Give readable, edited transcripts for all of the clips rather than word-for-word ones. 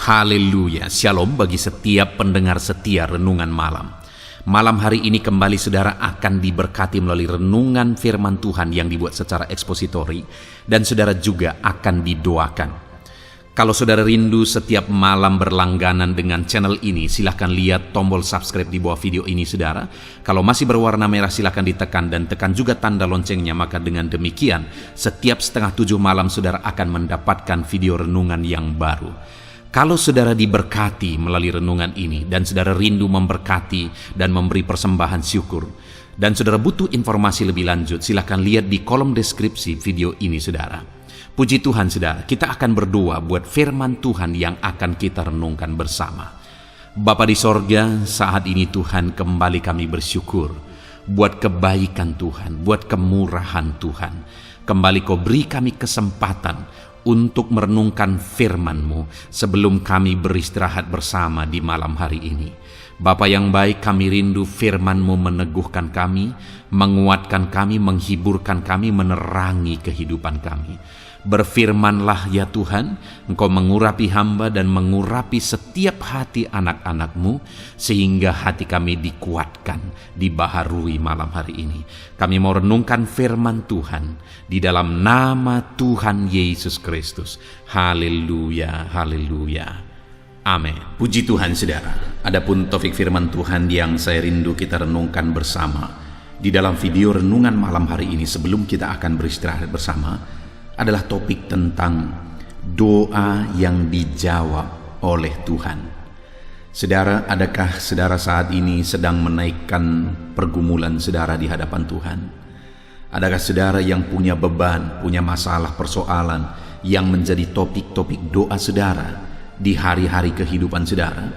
Haleluya, shalom bagi setiap pendengar setia Renungan Malam. Malam hari ini kembali saudara akan diberkati melalui renungan firman Tuhan yang dibuat secara ekspositori, dan saudara juga akan didoakan. Kalau saudara rindu setiap malam berlangganan dengan channel ini, silahkan lihat tombol subscribe di bawah video ini saudara. Kalau masih berwarna merah silahkan ditekan dan tekan juga tanda loncengnya, maka dengan demikian setiap 6:30 malam saudara akan mendapatkan video renungan yang baru. Kalau saudara diberkati melalui renungan ini dan saudara rindu memberkati dan memberi persembahan syukur, dan saudara butuh informasi lebih lanjut, silakan lihat di kolom deskripsi video ini saudara. Puji Tuhan saudara, kita akan berdoa buat firman Tuhan yang akan kita renungkan bersama. Bapa di sorga, saat ini Tuhan kembali kami bersyukur buat kebaikan Tuhan, buat kemurahan Tuhan. Kembali Kau beri kami kesempatan untuk merenungkan firman-Mu sebelum kami beristirahat bersama di malam hari ini. Bapa yang baik, kami rindu firman-Mu meneguhkan kami, menguatkan kami, menghiburkan kami, menerangi kehidupan kami. Berfirmanlah ya Tuhan, Engkau mengurapi hamba dan mengurapi setiap hati anak-anak-Mu, sehingga hati kami dikuatkan, dibaharui malam hari ini. Kami mau renungkan firman Tuhan di dalam nama Tuhan Yesus Kristus. Haleluya, haleluya. Amin. Puji Tuhan saudara. Adapun topik firman Tuhan yang saya rindu kita renungkan bersama di dalam video renungan malam hari ini sebelum kita akan beristirahat bersama adalah topik tentang doa yang dijawab oleh Tuhan. Saudara, adakah saudara saat ini sedang menaikkan pergumulan saudara di hadapan Tuhan? Adakah saudara yang punya beban, punya masalah, persoalan yang menjadi topik-topik doa saudara di hari-hari kehidupan saudara?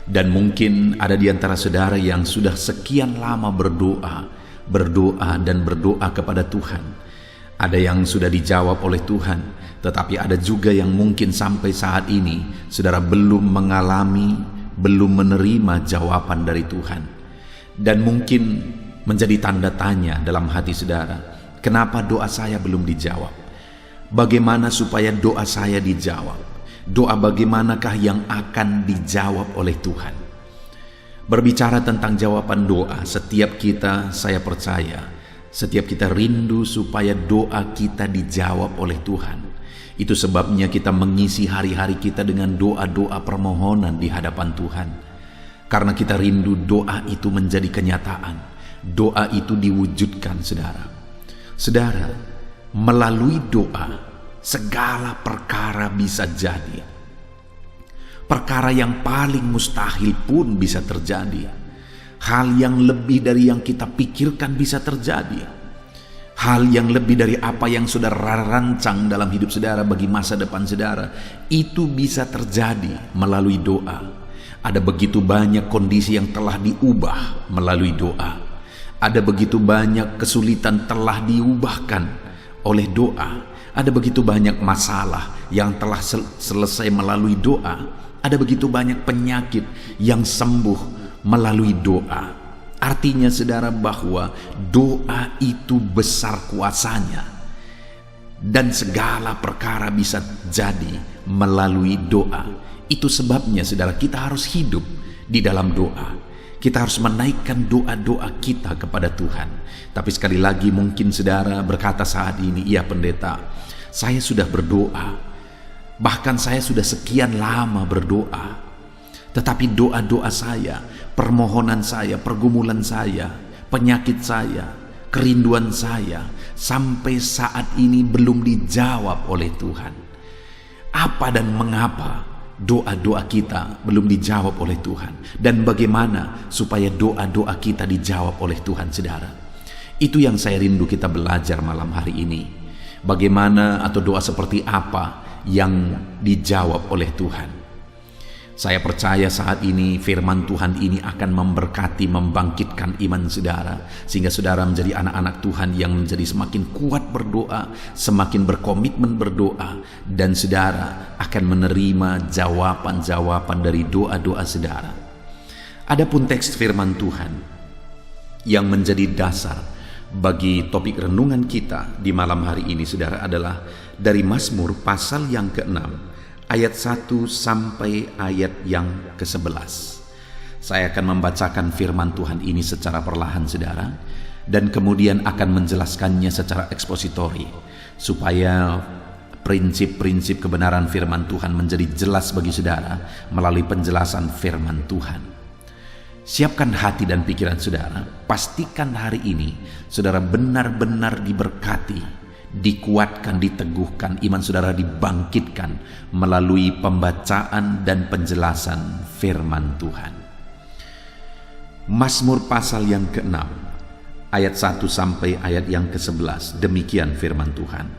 Dan mungkin ada di antara saudara yang sudah sekian lama berdoa dan berdoa kepada Tuhan. Ada yang sudah dijawab oleh Tuhan, tetapi ada juga yang mungkin sampai saat ini saudara belum mengalami, belum menerima jawaban dari Tuhan. Dan mungkin menjadi tanda tanya dalam hati saudara, kenapa doa saya belum dijawab? Bagaimana supaya doa saya dijawab? Doa bagaimanakah yang akan dijawab oleh Tuhan? Berbicara tentang jawaban doa, setiap kita, saya percaya, setiap kita rindu supaya doa kita dijawab oleh Tuhan. Itu sebabnya kita mengisi hari-hari kita dengan doa-doa permohonan di hadapan Tuhan. Karena kita rindu doa itu menjadi kenyataan. Doa itu diwujudkan saudara. Saudara, melalui doa segala perkara bisa jadi. Perkara yang paling mustahil pun bisa terjadi. Hal yang lebih dari yang kita pikirkan bisa terjadi. Hal yang lebih dari apa yang saudara rancang dalam hidup saudara bagi masa depan saudara, itu bisa terjadi melalui doa. Ada begitu banyak kondisi yang telah diubah melalui doa. Ada begitu banyak kesulitan telah diubahkan oleh doa. Ada begitu banyak masalah yang telah selesai melalui doa. Ada begitu banyak penyakit yang sembuh melalui doa. Artinya saudara bahwa doa itu besar kuasanya, dan segala perkara bisa jadi melalui doa. Itu sebabnya saudara, kita harus hidup di dalam doa. Kita harus menaikkan doa-doa kita kepada Tuhan. Tapi sekali lagi mungkin saudara berkata saat ini, iya pendeta, saya sudah berdoa, bahkan saya sudah sekian lama berdoa, tetapi doa-doa saya, permohonan saya, pergumulan saya, penyakit saya, kerinduan saya sampai saat ini belum dijawab oleh Tuhan. Apa dan mengapa doa-doa kita belum dijawab oleh Tuhan? Dan bagaimana supaya doa-doa kita dijawab oleh Tuhan saudara? Itu yang saya rindu kita belajar malam hari ini. Bagaimana atau doa seperti apa yang dijawab oleh Tuhan? Saya percaya saat ini firman Tuhan ini akan memberkati, membangkitkan iman saudara, sehingga saudara menjadi anak-anak Tuhan yang menjadi semakin kuat berdoa, semakin berkomitmen berdoa, dan saudara akan menerima jawaban-jawaban dari doa-doa saudara. Adapun teks firman Tuhan yang menjadi dasar bagi topik renungan kita di malam hari ini saudara adalah dari Mazmur pasal yang ke-6 ayat 1 sampai ayat yang ke-11. Saya akan membacakan firman Tuhan ini secara perlahan, saudara, dan kemudian akan menjelaskannya secara ekspositori, supaya prinsip-prinsip kebenaran firman Tuhan menjadi jelas bagi saudara melalui penjelasan firman Tuhan. Siapkan hati dan pikiran saudara, pastikan hari ini saudara benar-benar diberkati, dikuatkan, diteguhkan, iman saudara dibangkitkan melalui pembacaan dan penjelasan firman Tuhan. Mazmur pasal yang ke-6 ayat 1 sampai ayat yang ke-11, demikian firman Tuhan.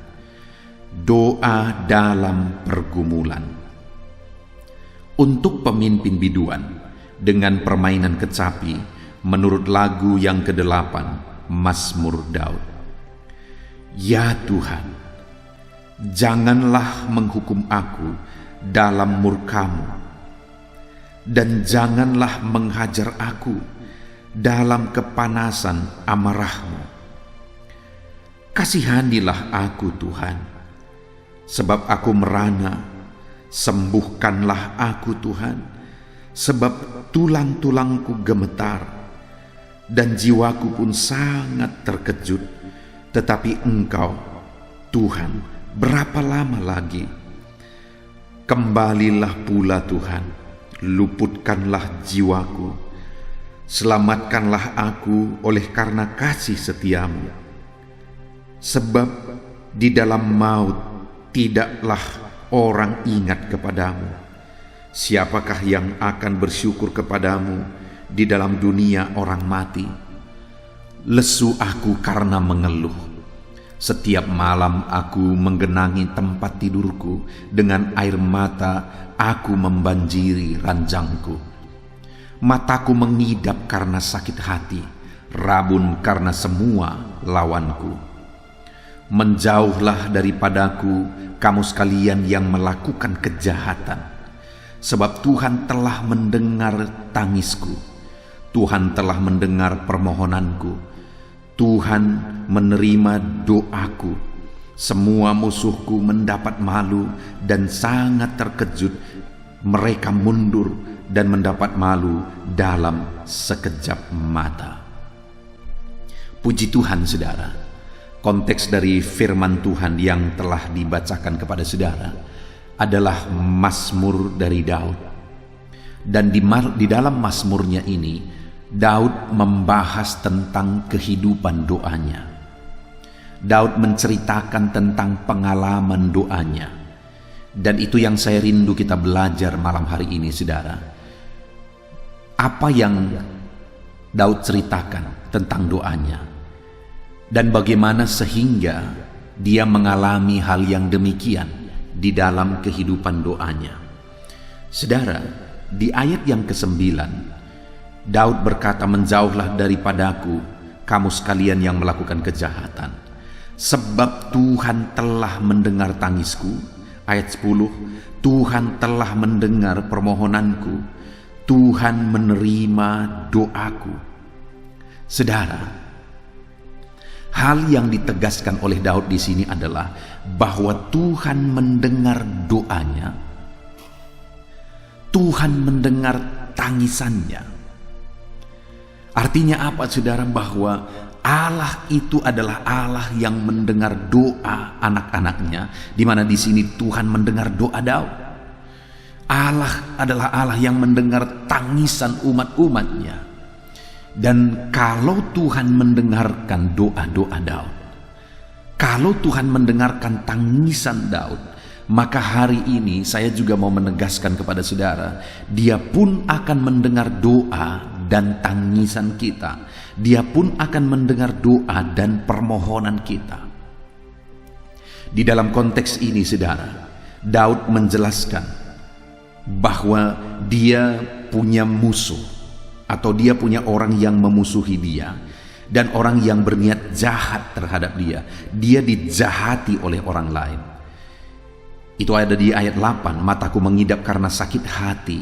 Doa dalam pergumulan. Untuk pemimpin biduan dengan permainan kecapi, menurut lagu yang ke-8, Mazmur Daud. Ya Tuhan, janganlah menghukum aku dalam murka-Mu, dan janganlah menghajar aku dalam kepanasan amarah-Mu. Kasihanilah aku Tuhan, sebab aku merana. Sembuhkanlah aku Tuhan, sebab tulang-tulangku gemetar, dan jiwaku pun sangat terkejut. Tetapi Engkau, Tuhan, berapa lama lagi? Kembalilah pula Tuhan, luputkanlah jiwaku. Selamatkanlah aku oleh karena kasih setia-Mu. Sebab di dalam maut tidaklah orang ingat kepadamu. Siapakah yang akan bersyukur kepadamu di dalam dunia orang mati? Lesu aku karena mengeluh. Setiap malam aku menggenangi tempat tidurku, dengan air mata aku membanjiri ranjangku. Mataku mengidap karena sakit hati, rabun karena semua lawanku. Menjauhlah daripadaku kamu sekalian yang melakukan kejahatan, sebab Tuhan telah mendengar tangisku. Tuhan telah mendengar permohonanku. Tuhan menerima doaku. Semua musuhku mendapat malu dan sangat terkejut. Mereka mundur dan mendapat malu dalam sekejap mata. Puji Tuhan, saudara. Konteks dari firman Tuhan yang telah dibacakan kepada saudara adalah Mazmur dari Daud. Dan di dalam Mazmurnya ini, Daud membahas tentang kehidupan doanya. Daud menceritakan tentang pengalaman doanya. Dan itu yang saya rindu kita belajar malam hari ini, saudara. Apa yang Daud ceritakan tentang doanya, dan bagaimana sehingga dia mengalami hal yang demikian di dalam kehidupan doanya. Saudara, di ayat yang ke-9, Daud berkata, menjauhlah daripadaku kamu sekalian yang melakukan kejahatan, sebab Tuhan telah mendengar tangisku. Ayat 10, Tuhan telah mendengar permohonanku, Tuhan menerima doaku. Saudara, hal yang ditegaskan oleh Daud di sini adalah bahwa Tuhan mendengar doanya, Tuhan mendengar tangisannya. Artinya apa, saudara? Bahwa Allah itu adalah Allah yang mendengar doa anak-anaknya, di mana di sini Tuhan mendengar doa Daud. Allah adalah Allah yang mendengar tangisan umat-umatnya. Dan kalau Tuhan mendengarkan doa-doa Daud, kalau Tuhan mendengarkan tangisan Daud, maka hari ini saya juga mau menegaskan kepada saudara, Dia pun akan mendengar doa dan tangisan kita. Dia pun akan mendengar doa dan permohonan kita. Di dalam konteks ini, saudara, Daud menjelaskan bahwa dia punya musuh, atau dia punya orang yang memusuhi dia, dan orang yang berniat jahat terhadap dia. Dia dijahati oleh orang lain. Itu ada di ayat 8, mataku mengidap karena sakit hati,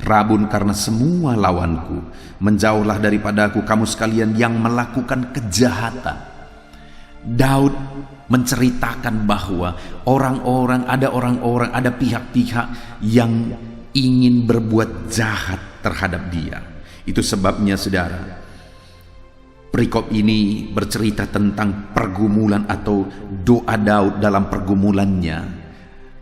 rabun karena semua lawanku. Menjauhlah daripadaku kamu sekalian yang melakukan kejahatan. Daud menceritakan bahwa ada pihak-pihak yang ingin berbuat jahat terhadap dia. Itu sebabnya saudara, perikop ini bercerita tentang pergumulan atau doa Daud dalam pergumulannya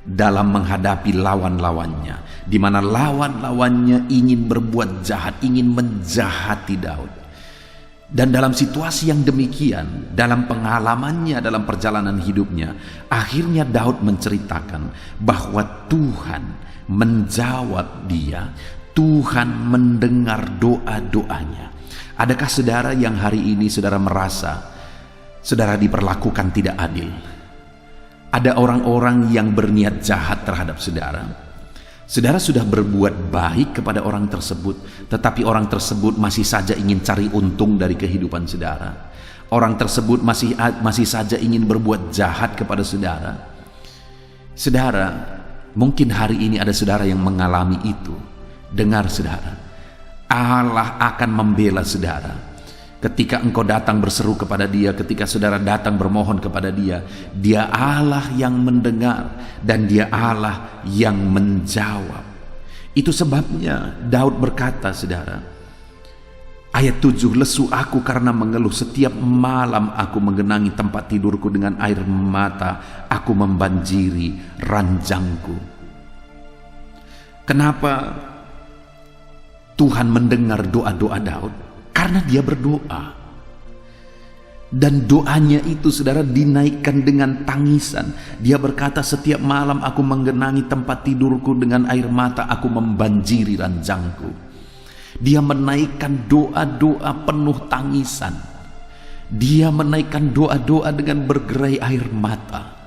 dalam menghadapi lawan-lawannya, di mana lawan-lawannya ingin berbuat jahat, ingin menjahati Daud. Dan dalam situasi yang demikian, dalam pengalamannya, dalam perjalanan hidupnya, akhirnya Daud menceritakan bahwa Tuhan menjawab dia, Tuhan mendengar doa-doanya. Adakah saudara yang hari ini saudara merasa saudara diperlakukan tidak adil? Ada orang-orang yang berniat jahat terhadap saudara. Saudara sudah berbuat baik kepada orang tersebut, tetapi orang tersebut masih saja ingin cari untung dari kehidupan saudara. Orang tersebut masih saja ingin berbuat jahat kepada saudara. Saudara, mungkin hari ini ada saudara yang mengalami itu. Dengar saudara, Allah akan membela saudara. Ketika engkau datang berseru kepada dia, ketika saudara datang bermohon kepada dia, dia Allah yang mendengar dan dia Allah yang menjawab. Itu sebabnya Daud berkata saudara, ayat 7, lesu aku karena mengeluh, setiap malam aku menggenangi tempat tidurku, dengan air mata aku membanjiri ranjangku. Kenapa Tuhan mendengar doa-doa Daud? Karena dia berdoa. Dan doanya itu saudara dinaikkan dengan tangisan. Dia berkata, setiap malam aku menggenangi tempat tidurku, dengan air mata aku membanjiri ranjangku. Dia menaikkan doa-doa penuh tangisan. Dia menaikkan doa-doa dengan bergerai air mata.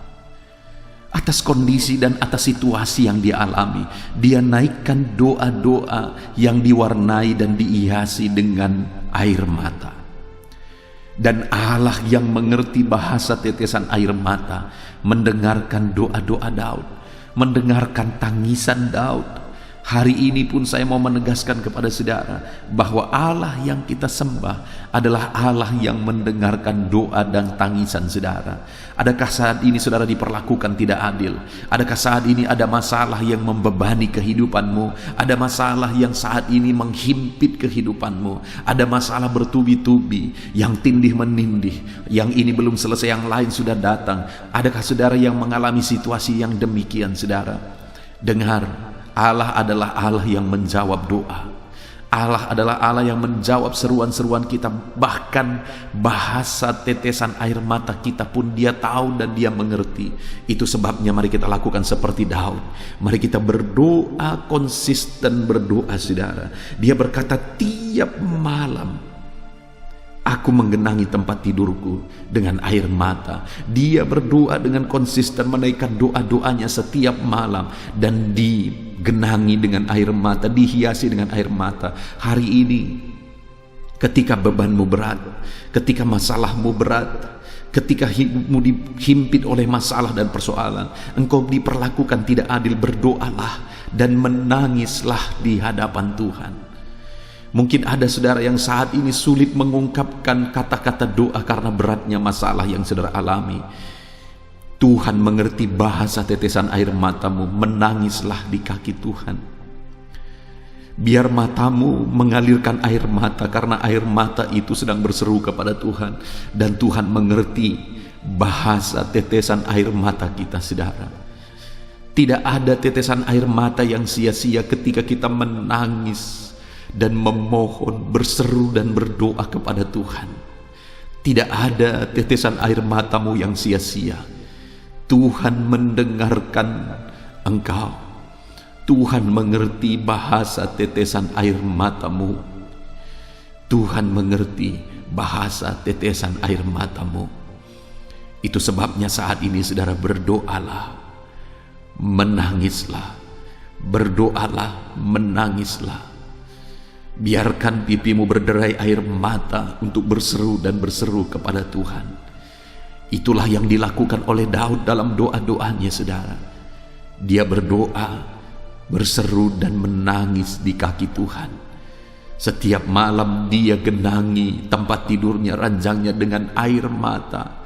Atas kondisi dan atas situasi yang dia alami, dia naikkan doa-doa yang diwarnai dan dihiasi dengan air mata. Dan Allah yang mengerti bahasa tetesan air mata mendengarkan doa-doa Daud, mendengarkan tangisan Daud. Hari ini pun saya mau menegaskan kepada saudara bahwa Allah yang kita sembah adalah Allah yang mendengarkan doa dan tangisan saudara. Adakah saat ini saudara diperlakukan tidak adil? Adakah saat ini ada masalah yang membebani kehidupanmu? Ada masalah yang saat ini menghimpit kehidupanmu? Ada masalah bertubi-tubi yang tindih menindih, yang ini belum selesai, yang lain sudah datang. Adakah saudara yang mengalami situasi yang demikian saudara? Dengar, Allah adalah Allah yang menjawab doa. Allah adalah Allah yang menjawab seruan-seruan kita. Bahkan bahasa tetesan air mata kita pun dia tahu dan dia mengerti. Itu sebabnya mari kita lakukan seperti Daud. Mari kita berdoa, konsisten berdoa saudara. Dia berkata, tiap malam aku menggenangi tempat tidurku dengan air mata. Dia berdoa dengan konsisten, menaikkan doa-doanya setiap malam, dan digenangi dengan air mata, dihiasi dengan air mata. Hari ini ketika bebanmu berat, ketika masalahmu berat, ketika hidupmu dihimpit oleh masalah dan persoalan, engkau diperlakukan tidak adil, berdoalah dan menangislah di hadapan Tuhan. Mungkin ada saudara yang saat ini sulit mengungkapkan kata-kata doa karena beratnya masalah yang saudara alami. Tuhan mengerti bahasa tetesan air matamu, menangislah di kaki Tuhan. Biar matamu mengalirkan air mata, karena air mata itu sedang berseru kepada Tuhan. Dan Tuhan mengerti bahasa tetesan air mata kita saudara. Tidak ada tetesan air mata yang sia-sia ketika kita menangis dan memohon, berseru dan berdoa kepada Tuhan. Tidak ada tetesan air matamu yang sia-sia. Tuhan mendengarkan engkau. Tuhan mengerti bahasa tetesan air matamu. Tuhan mengerti bahasa tetesan air matamu. Itu sebabnya saat ini saudara berdoalah, menangislah. Berdoalah, menangislah. Biarkan pipimu berderai air mata untuk berseru dan berseru kepada Tuhan. Itulah yang dilakukan oleh Daud dalam doa-doanya saudara. Dia berdoa, berseru dan menangis di kaki Tuhan. Setiap malam dia genangi tempat tidurnya, ranjangnya dengan air mata.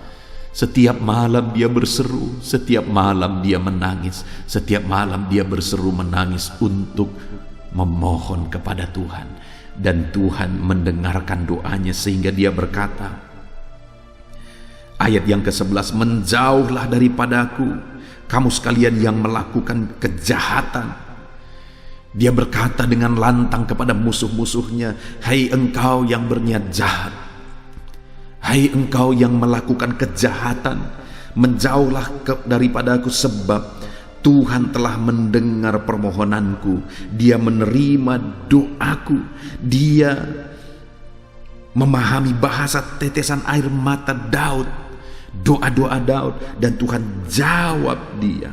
Setiap malam dia berseru, setiap malam dia menangis, setiap malam dia berseru menangis untuk memohon kepada Tuhan. Dan Tuhan mendengarkan doanya sehingga dia berkata, ayat yang ke-11, menjauhlah daripadaku kamu sekalian yang melakukan kejahatan. Dia berkata dengan lantang kepada musuh-musuhnya, hai engkau yang berniat jahat, hai engkau yang melakukan kejahatan, menjauhlah daripadaku, sebab Tuhan telah mendengar permohonanku, Dia menerima doaku, Dia memahami bahasa tetesan air mata Daud, doa-doa Daud, dan Tuhan jawab dia.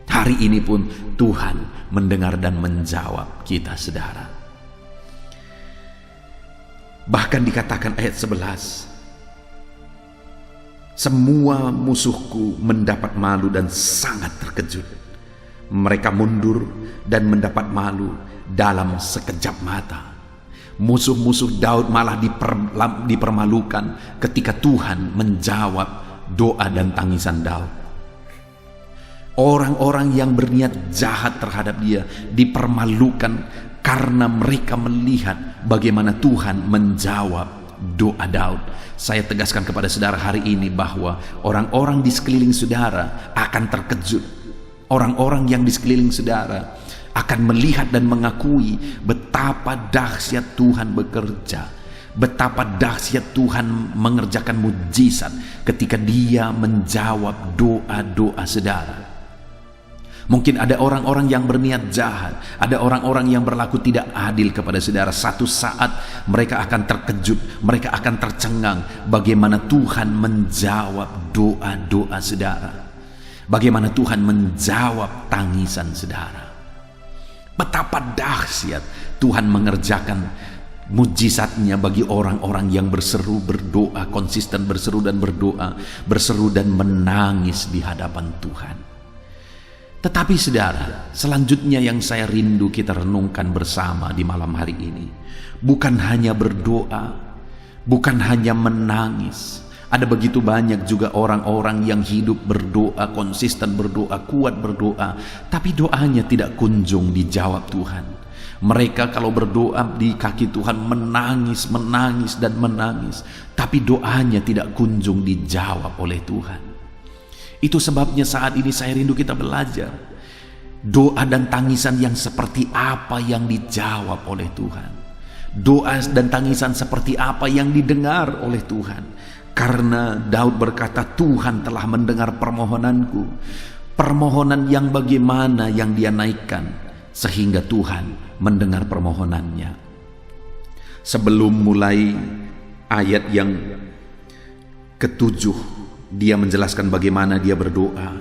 Hari ini pun Tuhan mendengar dan menjawab kita, saudara. Bahkan dikatakan ayat 11, semua musuhku mendapat malu dan sangat terkejut. Mereka mundur dan mendapat malu dalam sekejap mata. Musuh-musuh Daud malah dipermalukan ketika Tuhan menjawab doa dan tangisan Daud. Orang-orang yang berniat jahat terhadap dia dipermalukan karena mereka melihat bagaimana Tuhan menjawab doa Daud. Saya tegaskan kepada saudara hari ini bahwa orang-orang di sekeliling saudara akan terkejut. Orang-orang yang di sekeliling saudara akan melihat dan mengakui betapa dahsyat Tuhan bekerja, betapa dahsyat Tuhan mengerjakan mujizat ketika Dia menjawab doa-doa saudara. Mungkin ada orang-orang yang berniat jahat, ada orang-orang yang berlaku tidak adil kepada saudara. Satu saat mereka akan terkejut, mereka akan tercengang bagaimana Tuhan menjawab doa-doa saudara, bagaimana Tuhan menjawab tangisan saudara. Betapa dahsyat Tuhan mengerjakan mujizatnya bagi orang-orang yang berseru, berdoa, konsisten berseru dan berdoa, berseru dan menangis di hadapan Tuhan. Tetapi saudara, selanjutnya yang saya rindu kita renungkan bersama di malam hari ini, bukan hanya berdoa, bukan hanya menangis. Ada begitu banyak juga orang-orang yang hidup berdoa, konsisten berdoa, kuat berdoa, tapi doanya tidak kunjung dijawab Tuhan. Mereka kalau berdoa di kaki Tuhan menangis, menangis dan menangis, tapi doanya tidak kunjung dijawab oleh Tuhan. Itu sebabnya saat ini saya rindu kita belajar doa dan tangisan yang seperti apa yang dijawab oleh Tuhan. Doa dan tangisan seperti apa yang didengar oleh Tuhan. Karena Daud berkata, Tuhan telah mendengar permohonanku. Permohonan yang bagaimana yang dia naikkan sehingga Tuhan mendengar permohonannya. Sebelum mulai ayat yang ke-7, dia menjelaskan bagaimana dia berdoa,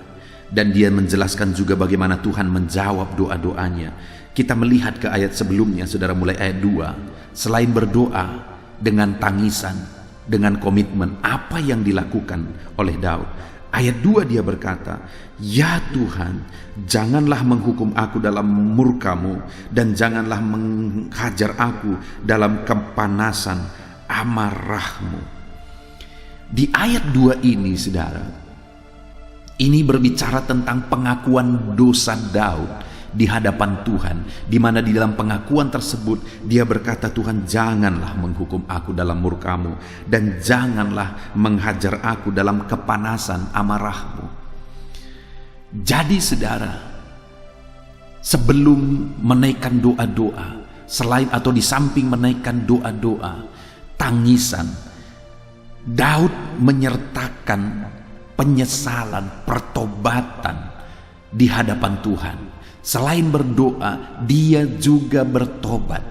dan dia menjelaskan juga bagaimana Tuhan menjawab doa-doanya. Kita melihat ke ayat sebelumnya, saudara, mulai ayat 2. Selain berdoa dengan tangisan, dengan komitmen, apa yang dilakukan oleh Daud? Ayat 2 dia berkata, ya Tuhan, janganlah menghukum aku dalam murka-Mu, dan janganlah menghajar aku dalam kepanasan amarah-Mu. Di ayat 2 ini, saudara, ini berbicara tentang pengakuan dosa Daud di hadapan Tuhan, di mana di dalam pengakuan tersebut dia berkata, Tuhan, janganlah menghukum aku dalam murka-Mu, dan janganlah menghajar aku dalam kepanasan amarah-Mu. Jadi saudara, sebelum menaikkan doa-doa, selain atau di samping menaikkan doa-doa, tangisan, Daud menyertakan penyesalan, pertobatan di hadapan Tuhan. Selain berdoa, dia juga bertobat.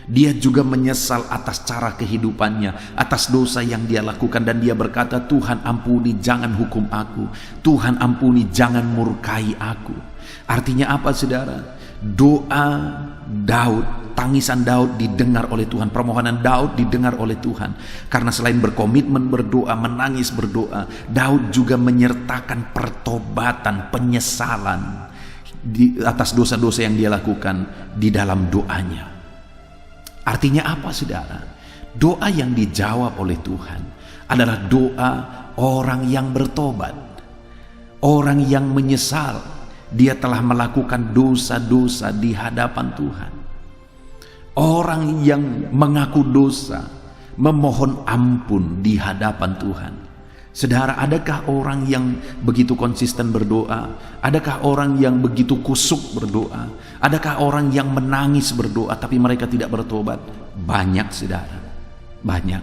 Dia juga menyesal atas cara kehidupannya, atas dosa yang dia lakukan, dan dia berkata, Tuhan ampuni, jangan hukum aku. Tuhan ampuni, jangan murkai aku. Artinya apa, saudara? Doa Daud, tangisan Daud didengar oleh Tuhan, permohonan Daud didengar oleh Tuhan. Karena selain berkomitmen berdoa, menangis berdoa, Daud juga menyertakan pertobatan, penyesalan di atas dosa-dosa yang dia lakukan di dalam doanya. Artinya apa, saudara? Doa yang dijawab oleh Tuhan adalah doa orang yang bertobat, orang yang menyesal dia telah melakukan dosa-dosa di hadapan Tuhan. Orang yang mengaku dosa, memohon ampun di hadapan Tuhan. Saudara, adakah orang yang begitu konsisten berdoa? Adakah orang yang begitu kusuk berdoa? Adakah orang yang menangis berdoa tapi mereka tidak bertobat? Banyak, saudara, banyak.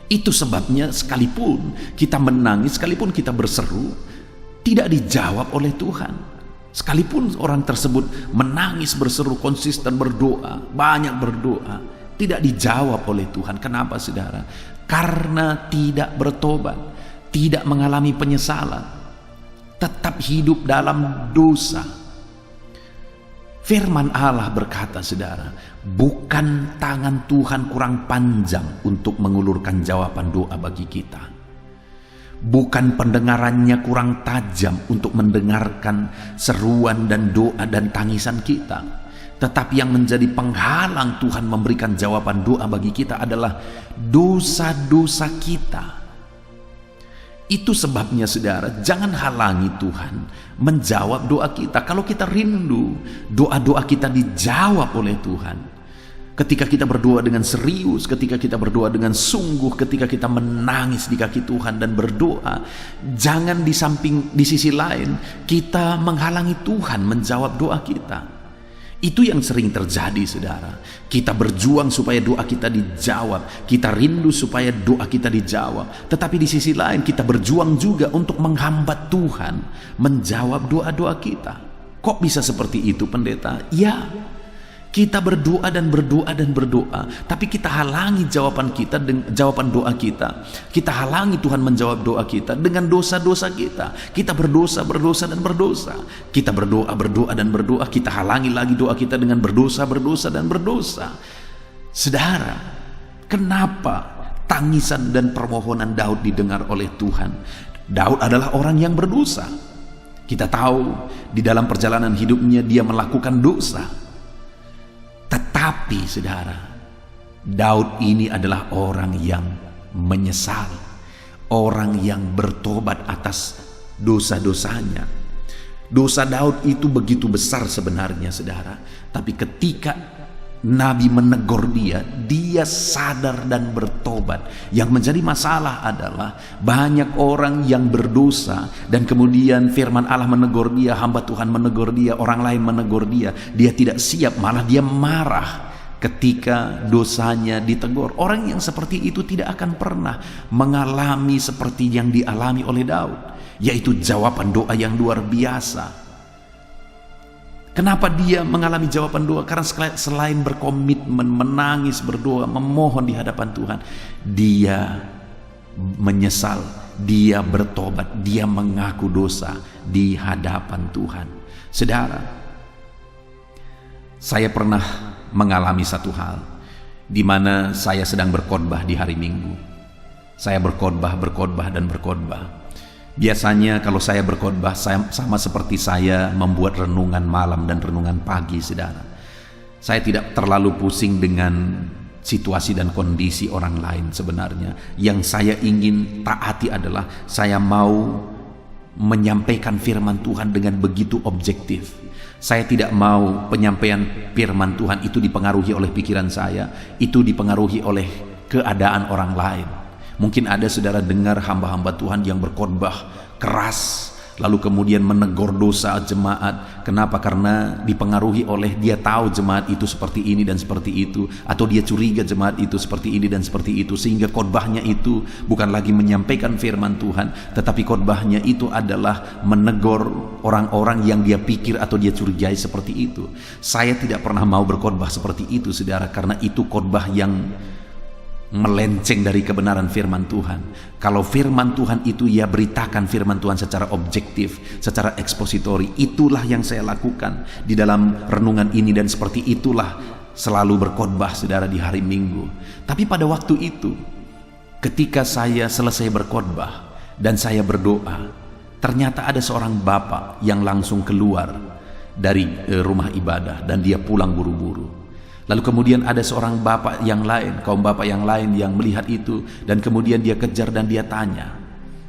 Itu sebabnya sekalipun kita menangis, sekalipun kita berseru, tidak dijawab oleh Tuhan. Sekalipun orang tersebut menangis, berseru, konsisten berdoa, banyak berdoa, tidak dijawab oleh Tuhan. Kenapa, saudara? Karena tidak bertobat, tidak mengalami penyesalan, tetap hidup dalam dosa. Firman Allah berkata, saudara, bukan tangan Tuhan kurang panjang untuk mengulurkan jawaban doa bagi kita. Bukan pendengarannya kurang tajam untuk mendengarkan seruan dan doa dan tangisan kita. Tetapi yang menjadi penghalang Tuhan memberikan jawaban doa bagi kita adalah dosa-dosa kita. Itu sebabnya, saudara, jangan halangi Tuhan menjawab doa kita. Kalau kita rindu doa-doa kita dijawab oleh Tuhan, ketika kita berdoa dengan serius, ketika kita berdoa dengan sungguh, ketika kita menangis di kaki Tuhan dan berdoa, jangan di sisi lain kita menghalangi Tuhan menjawab doa kita. Itu yang sering terjadi, saudara. Kita berjuang supaya doa kita dijawab, kita rindu supaya doa kita dijawab, tetapi di sisi lain kita berjuang juga untuk menghambat Tuhan menjawab doa-doa kita. Kok bisa seperti itu, pendeta? Ya, kita berdoa dan berdoa dan berdoa, tapi kita halangi jawaban doa kita. Kita halangi Tuhan menjawab doa kita dengan dosa-dosa kita. Kita berdosa dan berdosa. Kita berdoa dan berdoa, kita halangi lagi doa kita dengan berdosa dan berdosa. Saudara, kenapa tangisan dan permohonan Daud didengar oleh Tuhan? Daud adalah orang yang berdosa. Kita tahu di dalam perjalanan hidupnya dia melakukan dosa. Tetapi, saudara, Daud ini adalah orang yang menyesal, orang yang bertobat atas dosa-dosanya. Dosa Daud itu begitu besar sebenarnya, saudara. Tapi ketika Nabi menegur dia sadar dan bertobat. Yang menjadi masalah adalah banyak orang yang berdosa dan kemudian firman Allah menegur dia, hamba Tuhan menegur dia, orang lain menegur dia, dia tidak siap, malah dia marah ketika dosanya ditegur. Orang yang seperti itu tidak akan pernah mengalami seperti yang dialami oleh Daud, yaitu jawaban doa yang luar biasa. Kenapa dia mengalami jawaban doa? Karena selain berkomitmen, menangis, berdoa, memohon di hadapan Tuhan, dia menyesal, dia bertobat, dia mengaku dosa di hadapan Tuhan. Saudara, saya pernah mengalami satu hal di mana saya sedang berkhotbah di hari Minggu. Saya berkhotbah dan berkhotbah. Biasanya kalau saya berkhotbah, sama seperti saya membuat renungan malam dan renungan pagi, saudara. Saya tidak terlalu pusing dengan situasi dan kondisi orang lain sebenarnya. Yang saya ingin taati adalah saya mau menyampaikan firman Tuhan dengan begitu objektif. Saya tidak mau penyampaian firman Tuhan itu dipengaruhi oleh pikiran saya, itu dipengaruhi oleh keadaan orang lain. Mungkin ada saudara dengar hamba-hamba Tuhan yang berkhotbah keras, lalu kemudian menegur dosa jemaat. Kenapa? Karena dipengaruhi oleh dia tahu jemaat itu seperti ini dan seperti itu, atau dia curiga jemaat itu seperti ini dan seperti itu, sehingga khotbahnya itu bukan lagi menyampaikan firman Tuhan, tetapi khotbahnya itu adalah menegur orang-orang yang dia pikir atau dia curigai seperti itu. Saya tidak pernah mau berkhotbah seperti itu, saudara, karena itu khotbah yang melenceng dari kebenaran firman Tuhan. Kalau firman Tuhan itu ya beritakan firman Tuhan secara objektif, secara ekspositori. Itulah yang saya lakukan di dalam renungan ini, dan seperti itulah selalu berkhotbah, saudara, di hari Minggu. Tapi pada waktu itu, ketika saya selesai berkhotbah dan saya berdoa, ternyata ada seorang bapak yang langsung keluar dari rumah ibadah dan dia pulang buru-buru. Lalu kemudian ada seorang bapak yang lain, kaum bapak yang lain yang melihat itu, dan kemudian dia kejar dan dia tanya.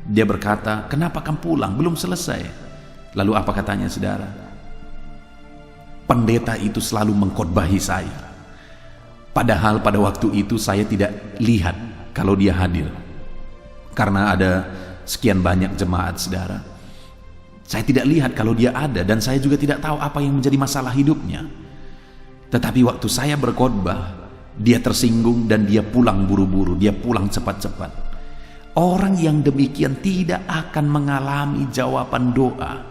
Dia berkata, "Kenapa kamu pulang? Belum selesai." Lalu apa katanya, saudara? Pendeta itu selalu mengkhotbahi saya. Padahal pada waktu itu saya tidak lihat kalau dia hadir. Karena ada sekian banyak jemaat, saudara. Saya tidak lihat kalau dia ada, dan saya juga tidak tahu apa yang menjadi masalah hidupnya. Tetapi waktu saya berkhotbah, dia tersinggung dan dia pulang buru-buru, dia pulang cepat-cepat. Orang yang demikian tidak akan mengalami jawaban doa.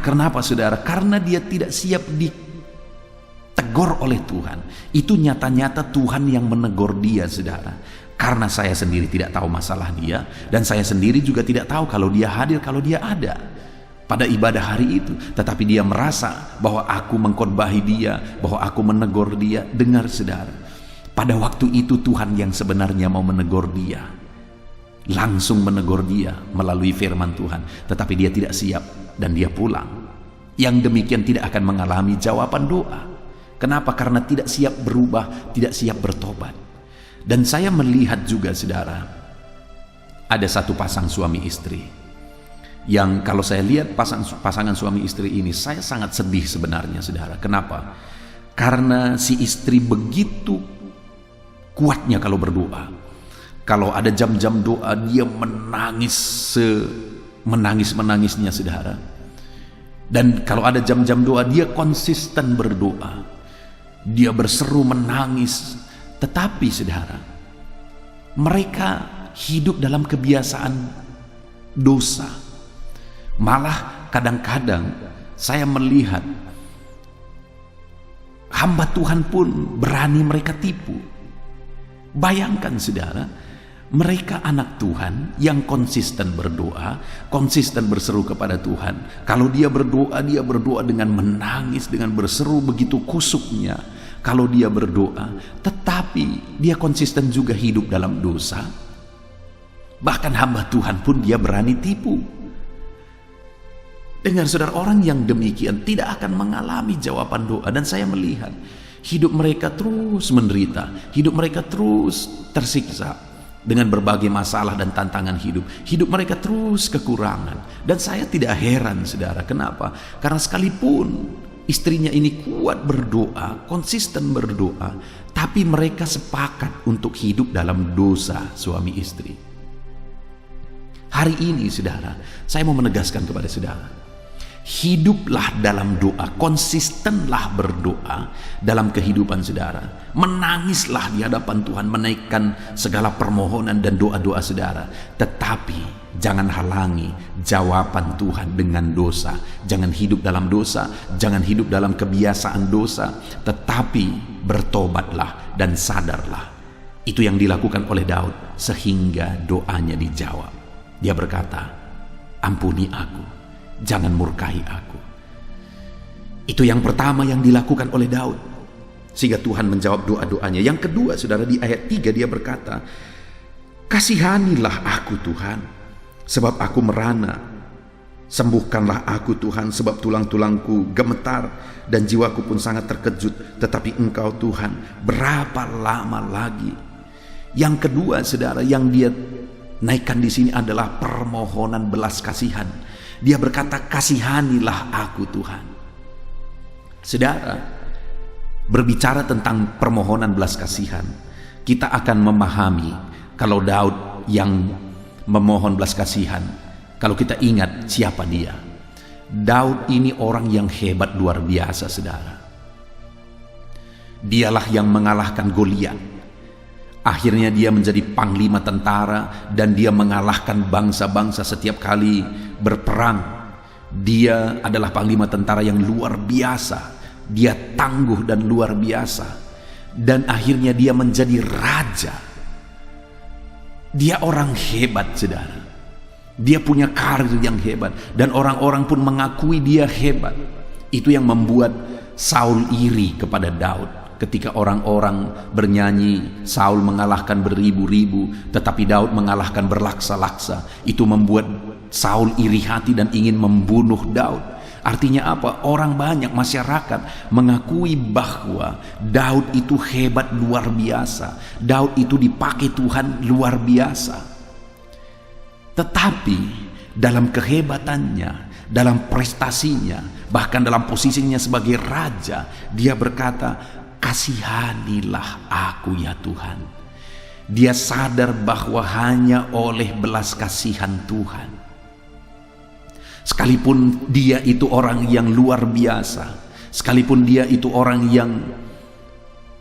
Kenapa, saudara? Karena dia tidak siap ditegur oleh Tuhan. Itu nyata-nyata Tuhan yang menegur dia, saudara. Karena saya sendiri tidak tahu masalah dia, dan saya sendiri juga tidak tahu kalau dia hadir, kalau dia ada pada ibadah hari itu. Tetapi dia merasa bahwa aku mengkhotbahi dia, bahwa aku menegur dia. Dengar, saudara, pada waktu itu Tuhan yang sebenarnya mau menegur dia, langsung menegur dia melalui firman Tuhan. Tetapi dia tidak siap dan dia pulang. Yang demikian tidak akan mengalami jawaban doa. Kenapa? Karena tidak siap berubah, tidak siap bertobat. Dan saya melihat juga, saudara, ada satu pasang suami istri yang kalau saya lihat pasangan suami istri ini, saya sangat sedih sebenarnya, saudara. Kenapa? Karena si istri begitu kuatnya kalau berdoa. Kalau ada jam-jam doa, dia menangis menangis-menangisnya, saudara. Dan kalau ada jam-jam doa, dia konsisten berdoa. Dia berseru menangis. Tetapi, saudara, mereka hidup dalam kebiasaan dosa. Malah kadang-kadang saya melihat hamba Tuhan pun berani mereka tipu. Bayangkan, saudara, mereka anak Tuhan yang konsisten berdoa, konsisten berseru kepada Tuhan. Kalau dia berdoa dengan menangis, dengan berseru begitu kusuknya. Kalau dia berdoa, tetapi dia konsisten juga hidup dalam dosa. Bahkan hamba Tuhan pun dia berani tipu. Dengar, saudara, orang yang demikian tidak akan mengalami jawaban doa. Dan saya melihat hidup mereka terus menderita, hidup mereka terus tersiksa dengan berbagai masalah dan tantangan hidup. Hidup mereka terus kekurangan. Dan saya tidak heran, saudara. Kenapa? Karena sekalipun istrinya ini kuat berdoa, konsisten berdoa, tapi mereka sepakat untuk hidup dalam dosa suami istri. Hari ini, saudara, saya mau menegaskan kepada saudara, hiduplah dalam doa, konsistenlah berdoa dalam kehidupan saudara. Menangislah di hadapan Tuhan, menaikkan segala permohonan dan doa-doa saudara. Tetapi jangan halangi jawaban Tuhan dengan dosa. Jangan hidup dalam dosa, jangan hidup dalam kebiasaan dosa, tetapi bertobatlah dan sadarlah. Itu yang dilakukan oleh Daud sehingga doanya dijawab. Dia berkata, "Ampuni aku, jangan murkai aku." Itu yang pertama yang dilakukan oleh Daud, sehingga Tuhan menjawab doa-doanya. Yang kedua, saudara, di ayat 3 dia berkata, "Kasihanilah aku, Tuhan, sebab aku merana. Sembuhkanlah aku, Tuhan, sebab tulang-tulangku gemetar dan jiwaku pun sangat terkejut. Tetapi Engkau, Tuhan, berapa lama lagi?" Yang kedua, saudara, yang dia naikkan di sini adalah permohonan belas kasihan. Dia berkata, "Kasihanilah aku, Tuhan." Saudara, berbicara tentang permohonan belas kasihan, kita akan memahami kalau Daud yang memohon belas kasihan, kalau kita ingat siapa dia. Daud ini orang yang hebat luar biasa, saudara. Dialah yang mengalahkan Goliat. Akhirnya dia menjadi panglima tentara dan dia mengalahkan bangsa-bangsa setiap kali berperang. Dia adalah panglima tentara yang luar biasa. Dia tangguh dan luar biasa. Dan akhirnya dia menjadi raja. Dia orang hebat, saudara. Dia punya karir yang hebat dan orang-orang pun mengakui dia hebat. Itu yang membuat Saul iri kepada Daud. Ketika orang-orang bernyanyi, Saul mengalahkan beribu-ribu, tetapi Daud mengalahkan berlaksa-laksa. Itu membuat Saul iri hati dan ingin membunuh Daud. Artinya apa? Orang banyak, masyarakat mengakui bahwa Daud itu hebat luar biasa. Daud itu dipakai Tuhan luar biasa. Tetapi dalam kehebatannya, dalam prestasinya, bahkan dalam posisinya sebagai raja, dia berkata, kasihanilah aku ya Tuhan. Dia sadar bahwa hanya oleh belas kasihan Tuhan. Sekalipun dia itu orang yang luar biasa, sekalipun dia itu orang yang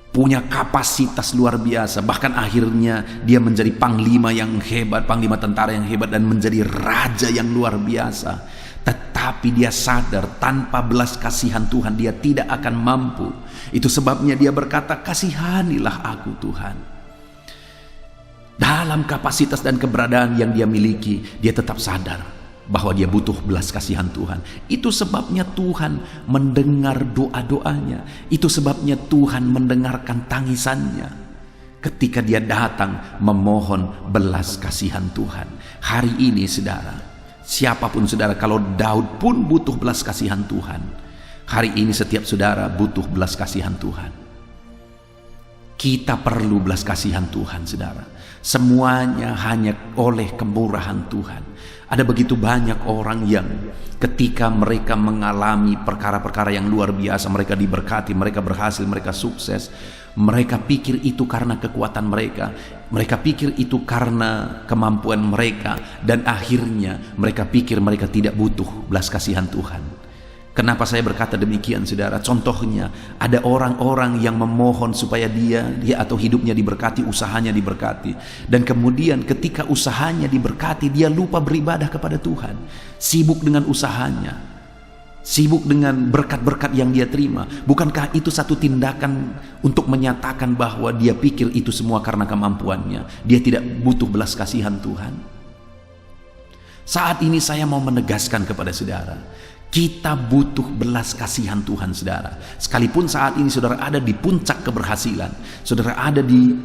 punya kapasitas luar biasa, bahkan akhirnya dia menjadi panglima yang hebat, panglima tentara yang hebat, dan menjadi raja yang luar biasa, tetapi dia sadar tanpa belas kasihan Tuhan dia tidak akan mampu. Itu sebabnya dia berkata, kasihanilah aku Tuhan. Dalam kapasitas dan keberadaan yang dia miliki, dia tetap sadar bahwa dia butuh belas kasihan Tuhan. Itu sebabnya Tuhan mendengar doa-doanya. Itu sebabnya Tuhan mendengarkan tangisannya ketika dia datang memohon belas kasihan Tuhan. Hari ini saudara, siapapun saudara, kalau Daud pun butuh belas kasihan Tuhan, hari ini setiap saudara butuh belas kasihan Tuhan. Kita perlu belas kasihan Tuhan saudara. Semuanya hanya oleh kemurahan Tuhan. Ada begitu banyak orang yang ketika mereka mengalami perkara-perkara yang luar biasa, mereka diberkati, mereka berhasil, mereka sukses, mereka pikir itu karena kekuatan mereka, mereka pikir itu karena kemampuan mereka, dan akhirnya mereka pikir mereka tidak butuh belas kasihan Tuhan. Kenapa saya berkata demikian saudara? Contohnya ada orang-orang yang memohon supaya dia atau hidupnya diberkati, usahanya diberkati, dan kemudian ketika usahanya diberkati dia lupa beribadah kepada Tuhan, sibuk dengan usahanya, sibuk dengan berkat-berkat yang dia terima. Bukankah itu satu tindakan untuk menyatakan bahwa dia pikir itu semua karena kemampuannya, dia tidak butuh belas kasihan Tuhan? Saat ini saya mau menegaskan kepada saudara, kita butuh belas kasihan Tuhan saudara. Sekalipun saat ini saudara ada di puncak keberhasilan, saudara ada di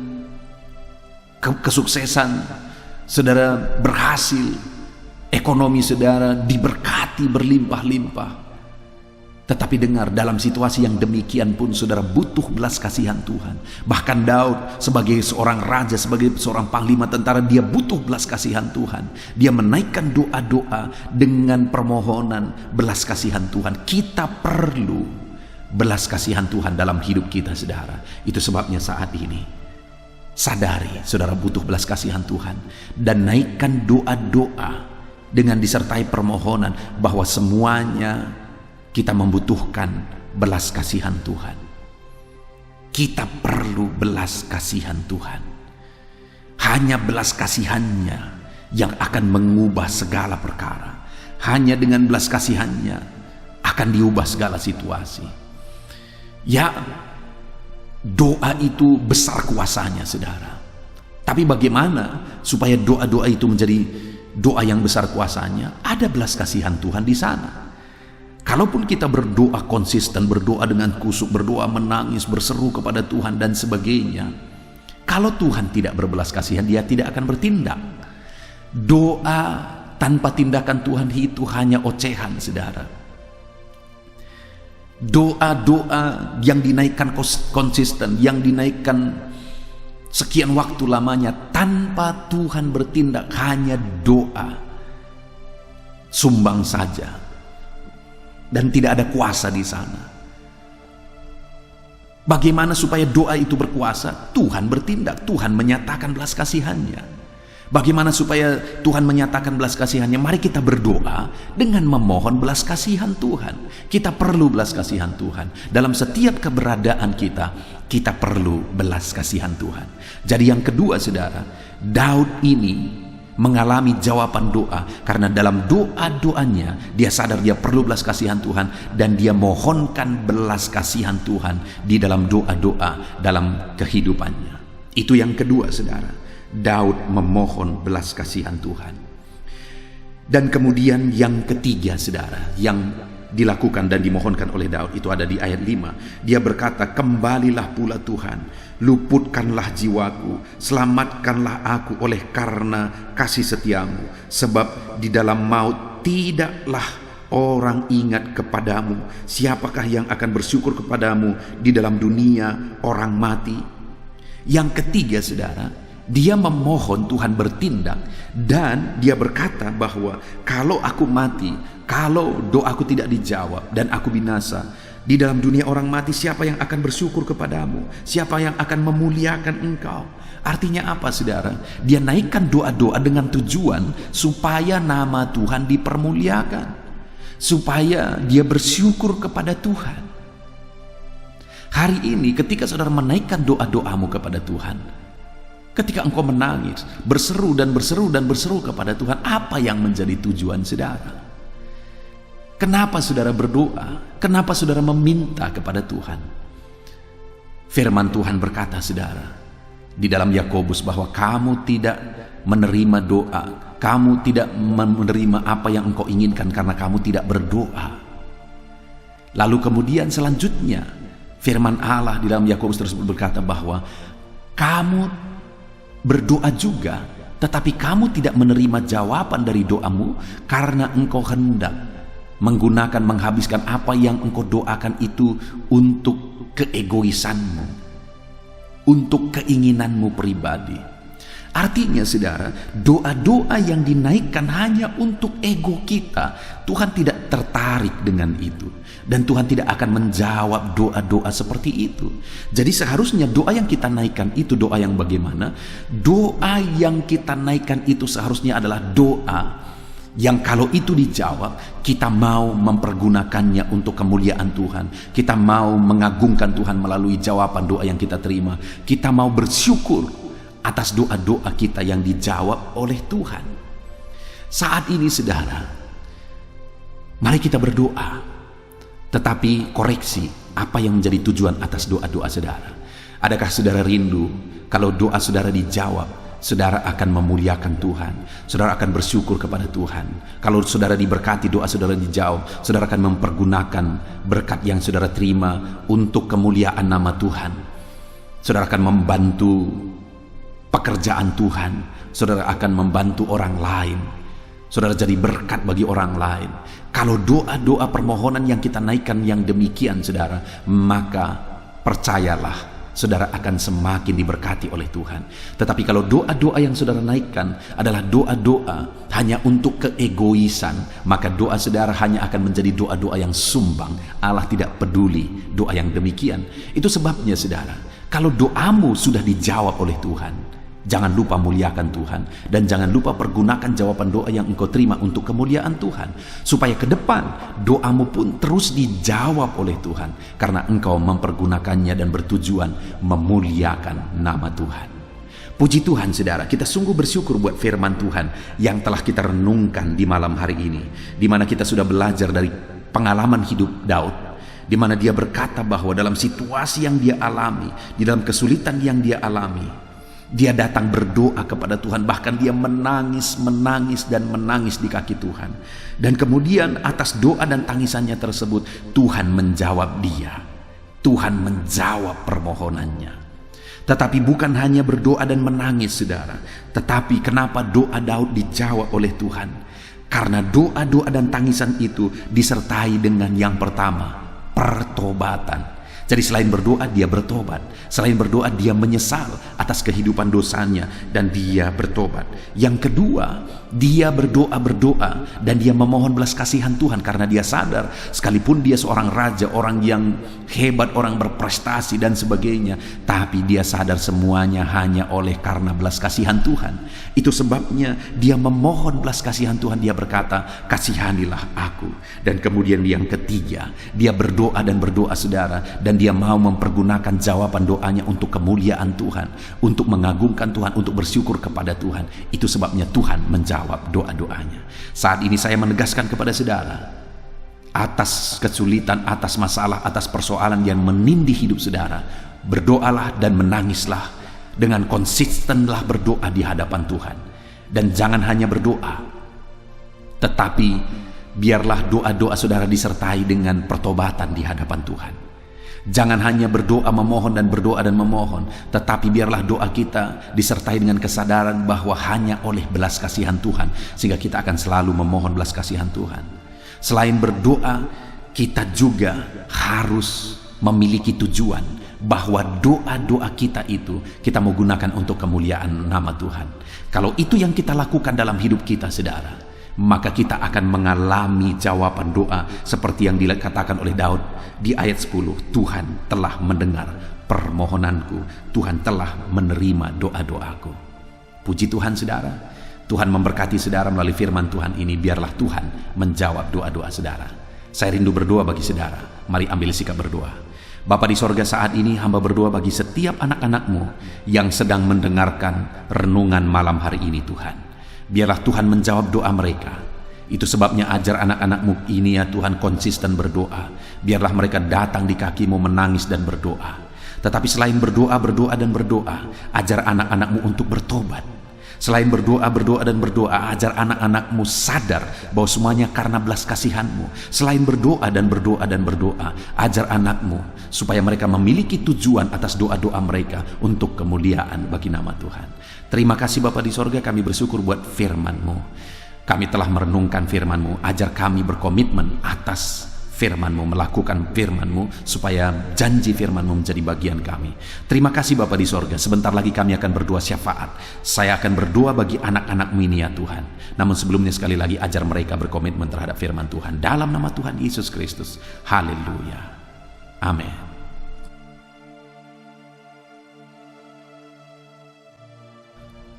kesuksesan, saudara berhasil, ekonomi saudara diberkati berlimpah-limpah, tetapi dengar, dalam situasi yang demikian pun saudara butuh belas kasihan Tuhan. Bahkan Daud sebagai seorang raja, sebagai seorang panglima tentara, dia butuh belas kasihan Tuhan. Dia menaikkan doa-doa dengan permohonan belas kasihan Tuhan. Kita perlu belas kasihan Tuhan dalam hidup kita saudara. Itu sebabnya saat ini sadari saudara butuh belas kasihan Tuhan, dan naikkan doa-doa dengan disertai permohonan bahwa semuanya kita membutuhkan belas kasihan Tuhan. Kita perlu belas kasihan Tuhan. Hanya belas kasihannya yang akan mengubah segala perkara. Hanya dengan belas kasihannya akan diubah segala situasi. Ya, doa itu besar kuasanya saudara. Tapi bagaimana supaya doa-doa itu menjadi doa yang besar kuasanya? Ada belas kasihan Tuhan di sana. Kalaupun kita berdoa konsisten, berdoa dengan kusuk, berdoa menangis, berseru kepada Tuhan dan sebagainya, kalau Tuhan tidak berbelas kasihan, dia tidak akan bertindak. Doa tanpa tindakan Tuhan itu hanya ocehan saudara. Doa-doa yang dinaikkan konsisten, yang dinaikkan sekian waktu lamanya tanpa Tuhan bertindak, hanya doa sumbang saja, dan tidak ada kuasa di sana. Bagaimana supaya doa itu berkuasa? Tuhan bertindak, Tuhan menyatakan belas kasihannya. Bagaimana supaya Tuhan menyatakan belas kasihannya? Mari kita berdoa dengan memohon belas kasihan Tuhan. Kita perlu belas kasihan Tuhan. Dalam setiap keberadaan kita, kita perlu belas kasihan Tuhan. Jadi yang kedua saudara, Daud ini mengalami jawaban doa karena dalam doa-doanya dia sadar dia perlu belas kasihan Tuhan, dan dia mohonkan belas kasihan Tuhan di dalam doa-doa dalam kehidupannya. Itu yang kedua saudara, Daud memohon belas kasihan Tuhan. Dan kemudian yang ketiga saudara yang dilakukan dan dimohonkan oleh Daud itu ada di ayat 5. Dia berkata, kembalilah pula Tuhan, luputkanlah jiwaku, selamatkanlah aku oleh karena kasih setiamu, sebab di dalam maut tidaklah orang ingat kepadamu, siapakah yang akan bersyukur kepadamu di dalam dunia orang mati? Yang ketiga, saudara, dia memohon Tuhan bertindak, dan dia berkata bahwa kalau aku mati, kalau doaku tidak dijawab dan aku binasa di dalam dunia orang mati, siapa yang akan bersyukur kepadamu? Siapa yang akan memuliakan engkau? Artinya apa, saudara? Dia naikkan doa-doa dengan tujuan supaya nama Tuhan dipermuliakan, supaya dia bersyukur kepada Tuhan. Hari ini ketika saudara menaikkan doa-doamu kepada Tuhan, ketika engkau menangis, berseru dan berseru dan berseru kepada Tuhan, apa yang menjadi tujuan saudara? Kenapa saudara berdoa? Kenapa saudara meminta kepada Tuhan? Firman Tuhan berkata, saudara, di dalam Yakobus, bahwa kamu tidak menerima doa, kamu tidak menerima apa yang engkau inginkan karena kamu tidak berdoa. Lalu kemudian selanjutnya firman Allah di dalam Yakobus tersebut berkata bahwa kamu berdoa juga, tetapi kamu tidak menerima jawaban dari doamu karena engkau hendak menghabiskan apa yang engkau doakan itu untuk keegoisanmu, untuk keinginanmu pribadi. Artinya, saudara, doa-doa yang dinaikkan hanya untuk ego kita, Tuhan tidak tertarik dengan itu, dan Tuhan tidak akan menjawab doa-doa seperti itu. Jadi seharusnya doa yang kita naikkan itu doa yang bagaimana? Doa yang kita naikkan itu seharusnya adalah doa yang kalau itu dijawab, kita mau mempergunakannya untuk kemuliaan Tuhan. Kita mau mengagungkan Tuhan melalui jawaban doa yang kita terima. Kita mau bersyukur atas doa-doa kita yang dijawab oleh Tuhan. Saat ini, saudara, mari kita berdoa, tetapi koreksi apa yang menjadi tujuan atas doa-doa saudara. Adakah saudara rindu kalau doa saudara dijawab, saudara akan memuliakan Tuhan, saudara akan bersyukur kepada Tuhan? Kalau saudara diberkati, doa saudara dijawab, saudara akan mempergunakan berkat yang saudara terima untuk kemuliaan nama Tuhan. Saudara akan membantu pekerjaan Tuhan, saudara akan membantu orang lain, saudara jadi berkat bagi orang lain. Kalau doa-doa permohonan yang kita naikkan yang demikian, saudara, maka percayalah, saudara akan semakin diberkati oleh Tuhan. Tetapi kalau doa-doa yang saudara naikkan adalah doa-doa hanya untuk keegoisan, maka doa saudara hanya akan menjadi doa-doa yang sumbang. Allah tidak peduli doa yang demikian. Itu sebabnya, saudara, kalau doamu sudah dijawab oleh Tuhan, jangan lupa muliakan Tuhan, dan jangan lupa pergunakan jawaban doa yang engkau terima untuk kemuliaan Tuhan, supaya ke depan doamu pun terus dijawab oleh Tuhan, karena engkau mempergunakannya dan bertujuan memuliakan nama Tuhan. Puji Tuhan, saudara, kita sungguh bersyukur buat firman Tuhan yang telah kita renungkan di malam hari ini, di mana kita sudah belajar dari pengalaman hidup Daud, di mana dia berkata bahwa dalam situasi yang dia alami, di dalam kesulitan yang dia alami, dia datang berdoa kepada Tuhan, bahkan dia menangis di kaki Tuhan. Dan kemudian atas doa dan tangisannya tersebut, Tuhan menjawab dia. Tuhan menjawab permohonannya. Tetapi bukan hanya berdoa dan menangis, saudara. Tetapi kenapa doa Daud dijawab oleh Tuhan? Karena doa-doa dan tangisan itu disertai dengan yang pertama, pertobatan. Jadi selain berdoa, dia bertobat. Selain berdoa, dia menyesal atas kehidupan dosanya dan dia bertobat. Yang kedua, dia berdoa dan dia memohon belas kasihan Tuhan, karena dia sadar sekalipun dia seorang raja, orang yang hebat, orang berprestasi dan sebagainya, tapi dia sadar semuanya hanya oleh karena belas kasihan Tuhan. Itu sebabnya dia memohon belas kasihan Tuhan. Dia berkata, kasihanilah aku. Dan kemudian yang ketiga, dia berdoa, saudara, dan dia mau mempergunakan jawaban doanya untuk kemuliaan Tuhan, untuk mengagungkan Tuhan, untuk bersyukur kepada Tuhan. Itu sebabnya Tuhan menjawab doa-doanya. Saat ini saya menegaskan kepada saudara, atas kesulitan, atas masalah, atas persoalan yang menindih hidup saudara, berdoalah dan menangislah, dengan konsistenlah berdoa di hadapan Tuhan. Dan jangan hanya berdoa, tetapi biarlah doa-doa saudara disertai dengan pertobatan di hadapan Tuhan. Jangan hanya berdoa memohon dan berdoa dan memohon, tetapi biarlah doa kita disertai dengan kesadaran bahwa hanya oleh belas kasihan Tuhan, sehingga kita akan selalu memohon belas kasihan Tuhan. Selain berdoa, kita juga harus memiliki tujuan bahwa doa-doa kita itu kita mau gunakan untuk kemuliaan nama Tuhan. Kalau itu yang kita lakukan dalam hidup kita, saudara, maka kita akan mengalami jawaban doa seperti yang dikatakan oleh Daud di ayat 10. Tuhan telah mendengar permohonanku, Tuhan telah menerima doa-doaku. Puji Tuhan, saudara. Tuhan memberkati saudara melalui firman Tuhan ini. Biarlah Tuhan menjawab doa-doa saudara. Saya rindu berdoa bagi saudara. Mari ambil sikap berdoa. Bapa di sorga, saat ini hamba berdoa bagi setiap anak-anak-Mu yang sedang mendengarkan renungan malam hari ini, Tuhan. Biarlah Tuhan menjawab doa mereka. Itu sebabnya ajar anak-anak-Mu ini ya Tuhan konsisten berdoa. Biarlah mereka datang di kaki-Mu menangis dan berdoa. Tetapi selain berdoa dan berdoa, ajar anak-anak-Mu untuk bertobat. Selain berdoa dan berdoa, ajar anak-anak-Mu sadar bahwa semuanya karena belas kasihan-Mu. Selain berdoa dan berdoa, ajar anak-Mu supaya mereka memiliki tujuan atas doa-doa mereka untuk kemuliaan bagi nama Tuhan. Terima kasih Bapa di sorga, kami bersyukur buat firman-Mu. Kami telah merenungkan firman-Mu, ajar kami berkomitmen atas firman-Mu, melakukan firman-Mu supaya janji firman-Mu menjadi bagian kami. Terima kasih Bapa di sorga. Sebentar lagi kami akan berdoa syafaat. Saya akan berdoa bagi anak-anak-Mu ini ya Tuhan. Namun sebelumnya sekali lagi ajar mereka berkomitmen terhadap firman Tuhan dalam nama Tuhan Yesus Kristus. Haleluya. Amin.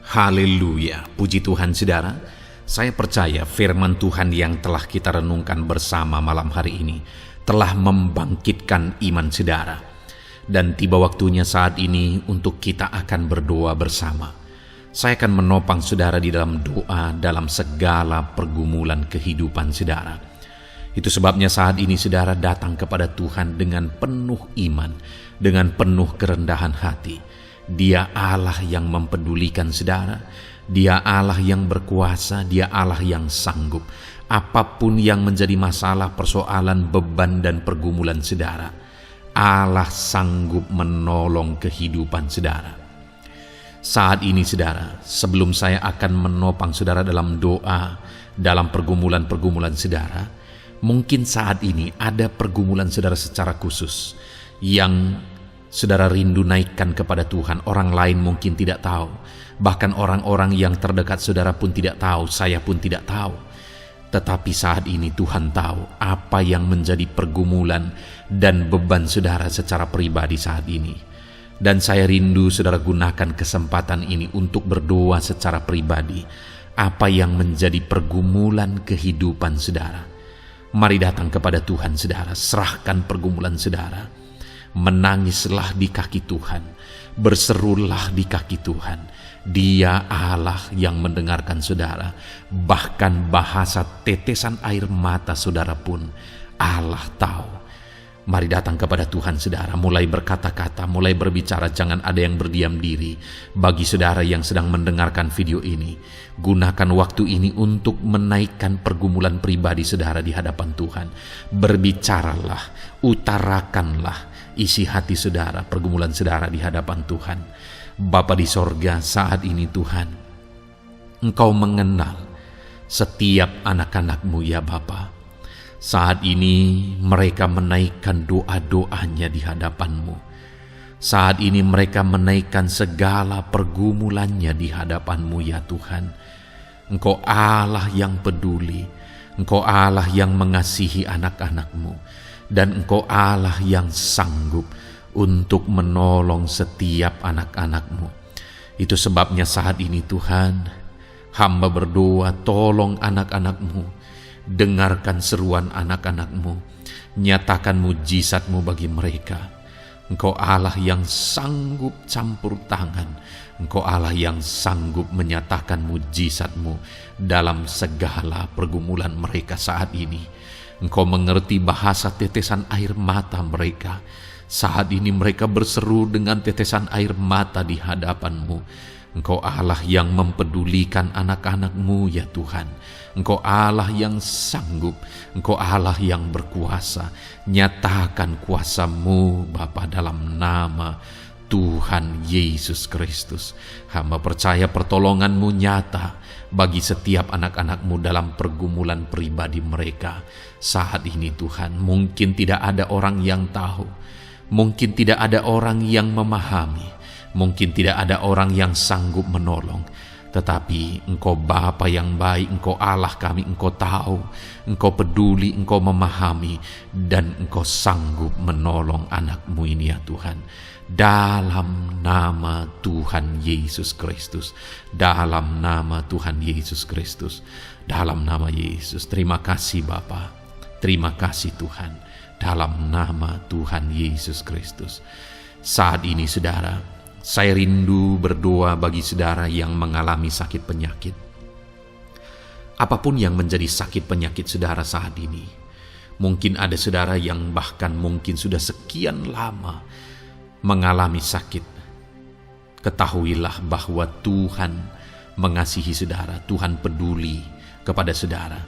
Haleluya. Puji Tuhan, saudara. Saya percaya firman Tuhan yang telah kita renungkan bersama malam hari ini telah membangkitkan iman saudara. Dan tiba waktunya saat ini untuk kita akan berdoa bersama. Saya akan menopang saudara di dalam doa dalam segala pergumulan kehidupan saudara. Itu sebabnya saat ini saudara datang kepada Tuhan dengan penuh iman, dengan penuh kerendahan hati. Dia Allah yang mempedulikan saudara. Dia Allah yang berkuasa, Dia Allah yang sanggup. Apapun yang menjadi masalah, persoalan, beban dan pergumulan saudara, Allah sanggup menolong kehidupan saudara. Saat ini saudara, sebelum saya akan menopang saudara dalam doa, dalam pergumulan-pergumulan saudara, mungkin saat ini ada pergumulan saudara secara khusus yang saudara rindu naikkan kepada Tuhan. Orang lain mungkin tidak tahu. Bahkan orang-orang yang terdekat saudara pun tidak tahu, saya pun tidak tahu. Tetapi saat ini Tuhan tahu apa yang menjadi pergumulan dan beban saudara secara pribadi saat ini. Dan saya rindu saudara gunakan kesempatan ini untuk berdoa secara pribadi. Apa yang menjadi pergumulan kehidupan saudara. Mari datang kepada Tuhan saudara, serahkan pergumulan saudara. Menangislah di kaki Tuhan, berserulah di kaki Tuhan. Dia Allah yang mendengarkan saudara. Bahkan bahasa tetesan air mata saudara pun Allah tahu. Mari datang kepada Tuhan saudara, mulai berkata-kata, mulai berbicara, jangan ada yang berdiam diri. Bagi saudara yang sedang mendengarkan video ini, gunakan waktu ini untuk menaikkan pergumulan pribadi saudara di hadapan Tuhan. Berbicaralah, utarakanlah isi hati saudara, pergumulan saudara di hadapan Tuhan. Bapa di sorga, saat ini Tuhan, Engkau mengenal setiap anak-anak-Mu ya Bapa. Saat ini mereka menaikkan doa-doanya di hadapan-Mu. Saat ini mereka menaikkan segala pergumulannya di hadapan-Mu ya Tuhan. Engkau Allah yang peduli, Engkau Allah yang mengasihi anak-anak-Mu, dan Engkau Allah yang sanggup untuk menolong setiap anak-anak-Mu. Itu sebabnya saat ini Tuhan, hamba berdoa, tolong anak-anak-Mu, dengarkan seruan anak-anak-Mu, nyatakan mujizat-Mu bagi mereka. Engkau Allah yang sanggup campur tangan, Engkau Allah yang sanggup menyatakan mujizat-Mu dalam segala pergumulan mereka saat ini. Engkau mengerti bahasa tetesan air mata mereka. Saat ini mereka berseru dengan tetesan air mata di hadapan-Mu. Engkau Allah yang mempedulikan anak-anak-Mu ya Tuhan. Engkau Allah yang sanggup, Engkau Allah yang berkuasa. Nyatakan kuasa-Mu Bapa dalam nama Tuhan Yesus Kristus. Hamba percaya pertolongan-Mu nyata bagi setiap anak-anak-Mu dalam pergumulan pribadi mereka saat ini Tuhan. Mungkin tidak ada orang yang tahu, mungkin tidak ada orang yang memahami, mungkin tidak ada orang yang sanggup menolong. Tetapi Engkau Bapa yang baik, Engkau Allah kami, Engkau tahu, Engkau peduli, Engkau memahami, dan Engkau sanggup menolong anak-Mu ini ya Tuhan. Dalam nama Tuhan Yesus Kristus, dalam nama Tuhan Yesus Kristus, dalam nama Yesus. Terima kasih Bapa, terima kasih Tuhan, dalam nama Tuhan Yesus Kristus. Saat ini saudara, saya rindu berdoa bagi saudara yang mengalami sakit penyakit. Apapun yang menjadi sakit penyakit saudara saat ini, mungkin ada saudara yang bahkan mungkin sudah sekian lama mengalami sakit. Ketahuilah bahwa Tuhan mengasihi saudara, Tuhan peduli kepada saudara.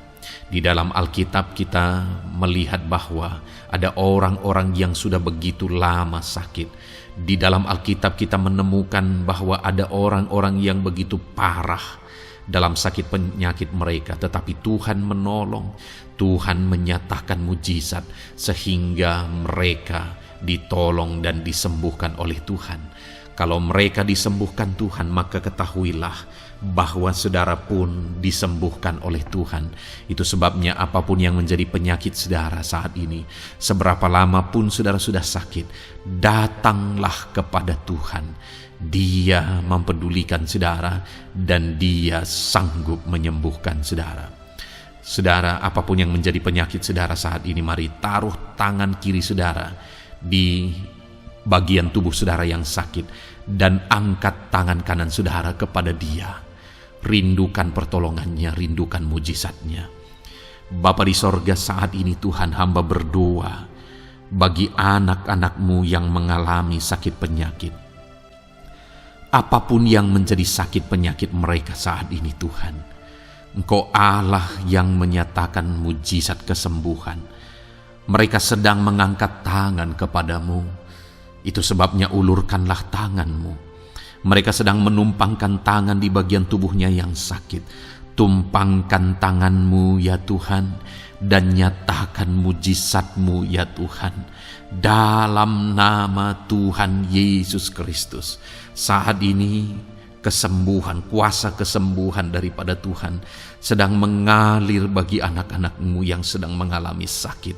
Di dalam Alkitab kita melihat bahwa ada orang-orang yang sudah begitu lama sakit. Di dalam Alkitab kita menemukan bahwa ada orang-orang yang begitu parah dalam sakit penyakit mereka, tetapi Tuhan menolong, Tuhan menyatakan mujizat sehingga mereka ditolong dan disembuhkan oleh Tuhan. Kalau mereka disembuhkan Tuhan, maka ketahuilah bahwa saudara pun disembuhkan oleh Tuhan. Itu sebabnya apapun yang menjadi penyakit saudara saat ini, seberapa lama pun saudara sudah sakit, datanglah kepada Tuhan. Dia mempedulikan saudara dan Dia sanggup menyembuhkan saudara. Saudara, apapun yang menjadi penyakit saudara saat ini, mari taruh tangan kiri saudara di bagian tubuh saudara yang sakit dan angkat tangan kanan saudara kepada Dia. Rindukan pertolongannya, rindukan mujizatnya. Bapa di sorga, saat ini Tuhan hamba berdoa bagi anak-anak-Mu yang mengalami sakit penyakit. Apapun yang menjadi sakit penyakit mereka saat ini Tuhan, Engkau Allah yang menyatakan mujizat kesembuhan. Mereka sedang mengangkat tangan kepadamu. Itu sebabnya ulurkanlah tangan-Mu. Mereka sedang menumpangkan tangan di bagian tubuhnya yang sakit. Tumpangkan tangan-Mu ya Tuhan, dan nyatakan mujizat-Mu ya Tuhan. Dalam nama Tuhan Yesus Kristus, saat ini kesembuhan, kuasa kesembuhan daripada Tuhan sedang mengalir bagi anak-anak-Mu yang sedang mengalami sakit.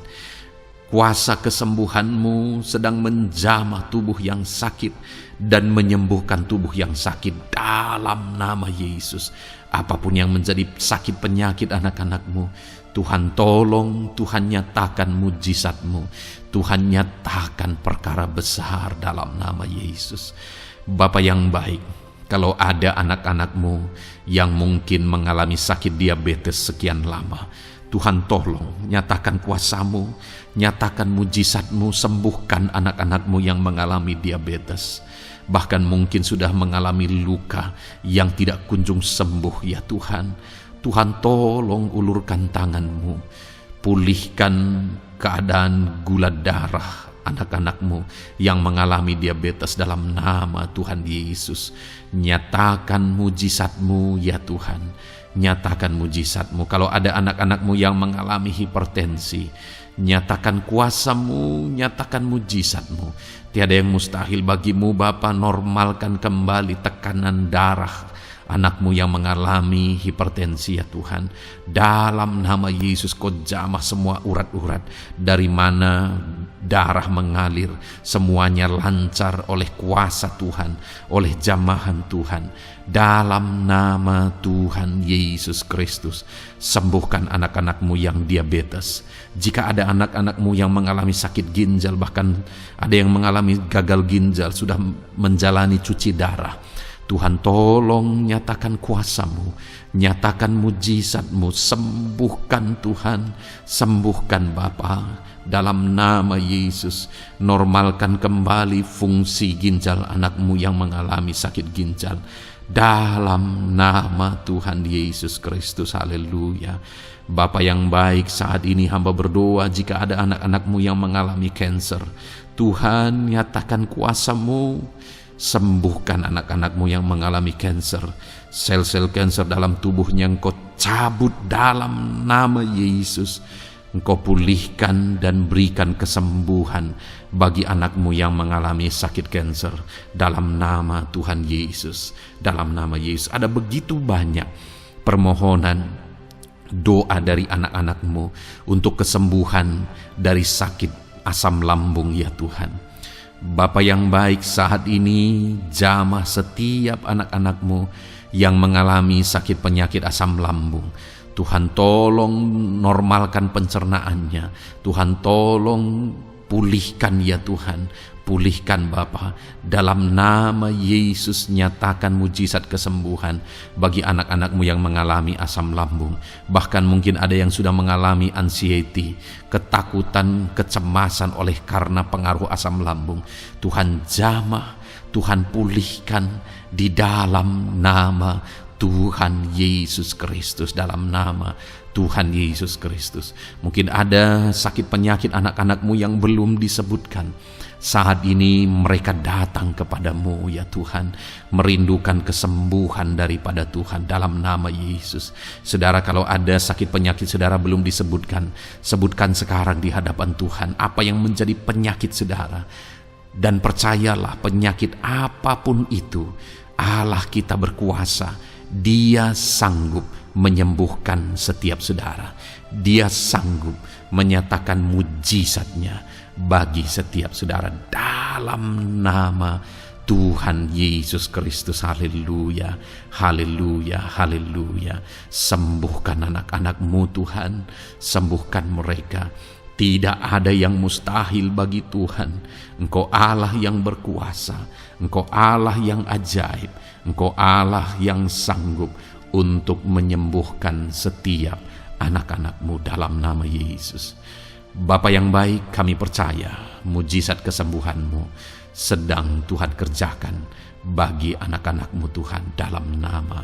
Kuasa kesembuhan-Mu sedang menjamah tubuh yang sakit dan menyembuhkan tubuh yang sakit dalam nama Yesus. Apapun yang menjadi sakit penyakit anak-anak-Mu, Tuhan tolong, Tuhan nyatakan mujizat-Mu, Tuhan nyatakan perkara besar dalam nama Yesus. Bapa yang baik, kalau ada anak-anak-Mu yang mungkin mengalami sakit diabetes sekian lama, Tuhan tolong, nyatakan kuasa-Mu, nyatakan mujizat-Mu, sembuhkan anak-anak-Mu yang mengalami diabetes. Bahkan mungkin sudah mengalami luka yang tidak kunjung sembuh ya Tuhan. Tuhan tolong ulurkan tangan-Mu, pulihkan keadaan gula darah anak-anak-Mu yang mengalami diabetes dalam nama Tuhan Yesus. Nyatakan mujizat-Mu ya Tuhan, nyatakan mujizat-Mu. Kalau ada anak-anak-Mu yang mengalami hipertensi, nyatakan kuasa-Mu, nyatakan mujizat-Mu. Tiada yang mustahil bagimu Bapa. Normalkan kembali tekanan darah anak-Mu yang mengalami hipertensi ya Tuhan. Dalam nama Yesus, Kau jamah semua urat-urat dari mana darah mengalir, semuanya lancar oleh kuasa Tuhan, oleh jamahan Tuhan. Dalam nama Tuhan Yesus Kristus, sembuhkan anak-anak-Mu yang diabetes. Jika ada anak-anak-Mu yang mengalami sakit ginjal, bahkan ada yang mengalami gagal ginjal, sudah menjalani cuci darah, Tuhan tolong nyatakan kuasa-Mu, nyatakan mujizat-Mu, sembuhkan Tuhan, sembuhkan Bapa. Dalam nama Yesus, normalkan kembali fungsi ginjal anak-Mu yang mengalami sakit ginjal. Dalam nama Tuhan Yesus Kristus, haleluya. Bapa yang baik, saat ini hamba berdoa jika ada anak-anak-Mu yang mengalami kanker, Tuhan, nyatakan kuasa-Mu, sembuhkan anak-anak-Mu yang mengalami kanker, sel-sel kanker dalam tubuhnya Engkau cabut dalam nama Yesus. Engkau pulihkan dan berikan kesembuhan bagi anak-Mu yang mengalami sakit kanker dalam nama Tuhan Yesus. Dalam nama Yesus. Ada begitu banyak permohonan doa dari anak-anak-Mu untuk kesembuhan dari sakit asam lambung ya Tuhan. Bapa yang baik, saat ini jamah setiap anak-anak-Mu yang mengalami sakit penyakit asam lambung. Tuhan tolong normalkan pencernaannya. Tuhan tolong pulihkan ya Tuhan. Pulihkan Bapa. Dalam nama Yesus nyatakan mujizat kesembuhan bagi anak-anak-Mu yang mengalami asam lambung. Bahkan mungkin ada yang sudah mengalami anxiety, ketakutan, kecemasan oleh karena pengaruh asam lambung. Tuhan jamah, Tuhan pulihkan di dalam nama Tuhan Yesus Kristus. Dalam nama Tuhan Yesus Kristus. Mungkin ada sakit penyakit anak-anak-Mu yang belum disebutkan. Saat ini mereka datang kepadamu ya Tuhan, merindukan kesembuhan daripada Tuhan dalam nama Yesus. Saudara, kalau ada sakit penyakit saudara belum disebutkan, sebutkan sekarang di hadapan Tuhan apa yang menjadi penyakit saudara. Dan percayalah, penyakit apapun itu, Allah kita berkuasa. Dia sanggup menyembuhkan setiap saudara. Dia sanggup menyatakan mujizatnya bagi setiap saudara dalam nama Tuhan Yesus Kristus. Haleluya, haleluya, haleluya. Sembuhkan anak-anak-Mu Tuhan, sembuhkan mereka. Tidak ada yang mustahil bagi Tuhan. Engkau Allah yang berkuasa, Engkau Allah yang ajaib, Engkau Allah yang sanggup untuk menyembuhkan setiap anak-anak-Mu dalam nama Yesus. Bapa yang baik, kami percaya mujizat kesembuhan-Mu sedang Tuhan kerjakan bagi anak-anak-Mu Tuhan dalam nama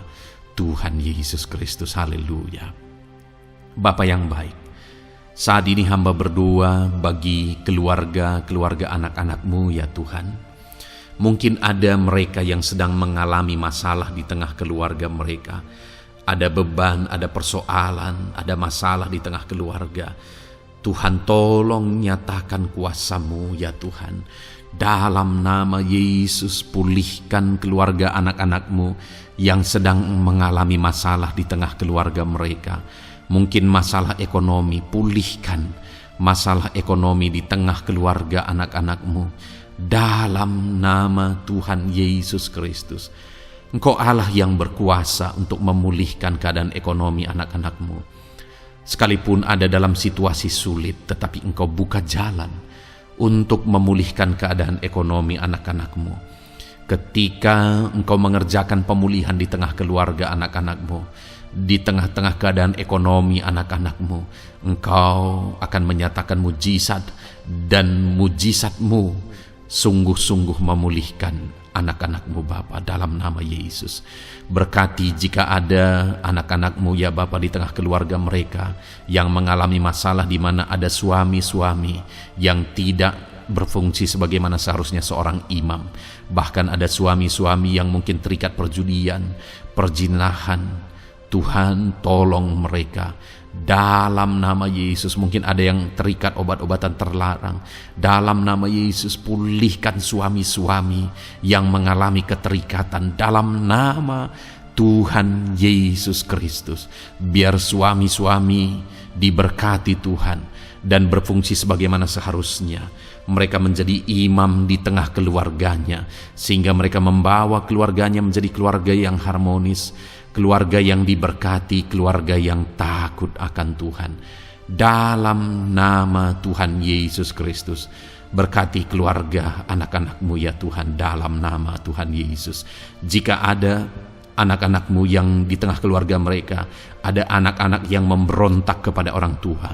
Tuhan Yesus Kristus. Haleluya. Bapa yang baik, saat ini hamba berdoa bagi keluarga anak-anak-Mu ya Tuhan. Mungkin ada mereka yang sedang mengalami masalah di tengah keluarga mereka. Ada beban, ada persoalan, ada masalah di tengah keluarga. Tuhan tolong nyatakan kuasa-Mu ya Tuhan. Dalam nama Yesus, pulihkan keluarga anak-anak-Mu yang sedang mengalami masalah di tengah keluarga mereka. Mungkin masalah ekonomi, pulihkan masalah ekonomi di tengah keluarga anak-anak-Mu. Dalam nama Tuhan Yesus Kristus. Engkau Allah yang berkuasa untuk memulihkan keadaan ekonomi anak-anak-Mu. Sekalipun ada dalam situasi sulit, tetapi Engkau buka jalan untuk memulihkan keadaan ekonomi anak-anak-Mu. Ketika Engkau mengerjakan pemulihan di tengah keluarga anak-anak-Mu, di tengah-tengah keadaan ekonomi anak-anak-Mu, Engkau akan menyatakan mujizat, dan mujizat-Mu sungguh-sungguh memulihkan anak-anak-Mu Bapa dalam nama Yesus. Berkati jika ada anak-anak-Mu ya Bapa di tengah keluarga mereka yang mengalami masalah di mana ada suami-suami yang tidak berfungsi sebagaimana seharusnya seorang imam. Bahkan ada suami-suami yang mungkin terikat perjudian, perjinahan. Tuhan tolong mereka dalam nama Yesus. Mungkin ada yang terikat obat-obatan terlarang. Dalam nama Yesus, pulihkan suami-suami yang mengalami keterikatan dalam nama Tuhan Yesus Kristus. Biar suami-suami diberkati Tuhan dan berfungsi sebagaimana seharusnya. Mereka menjadi imam di tengah keluarganya, sehingga mereka membawa keluarganya menjadi keluarga yang harmonis, keluarga yang diberkati, keluarga yang takut akan Tuhan. Dalam nama Tuhan Yesus Kristus, berkati keluarga anak-anak-Mu ya Tuhan, dalam nama Tuhan Yesus. Jika ada anak-anak-Mu yang di tengah keluarga mereka, ada anak-anak yang memberontak kepada orang tua,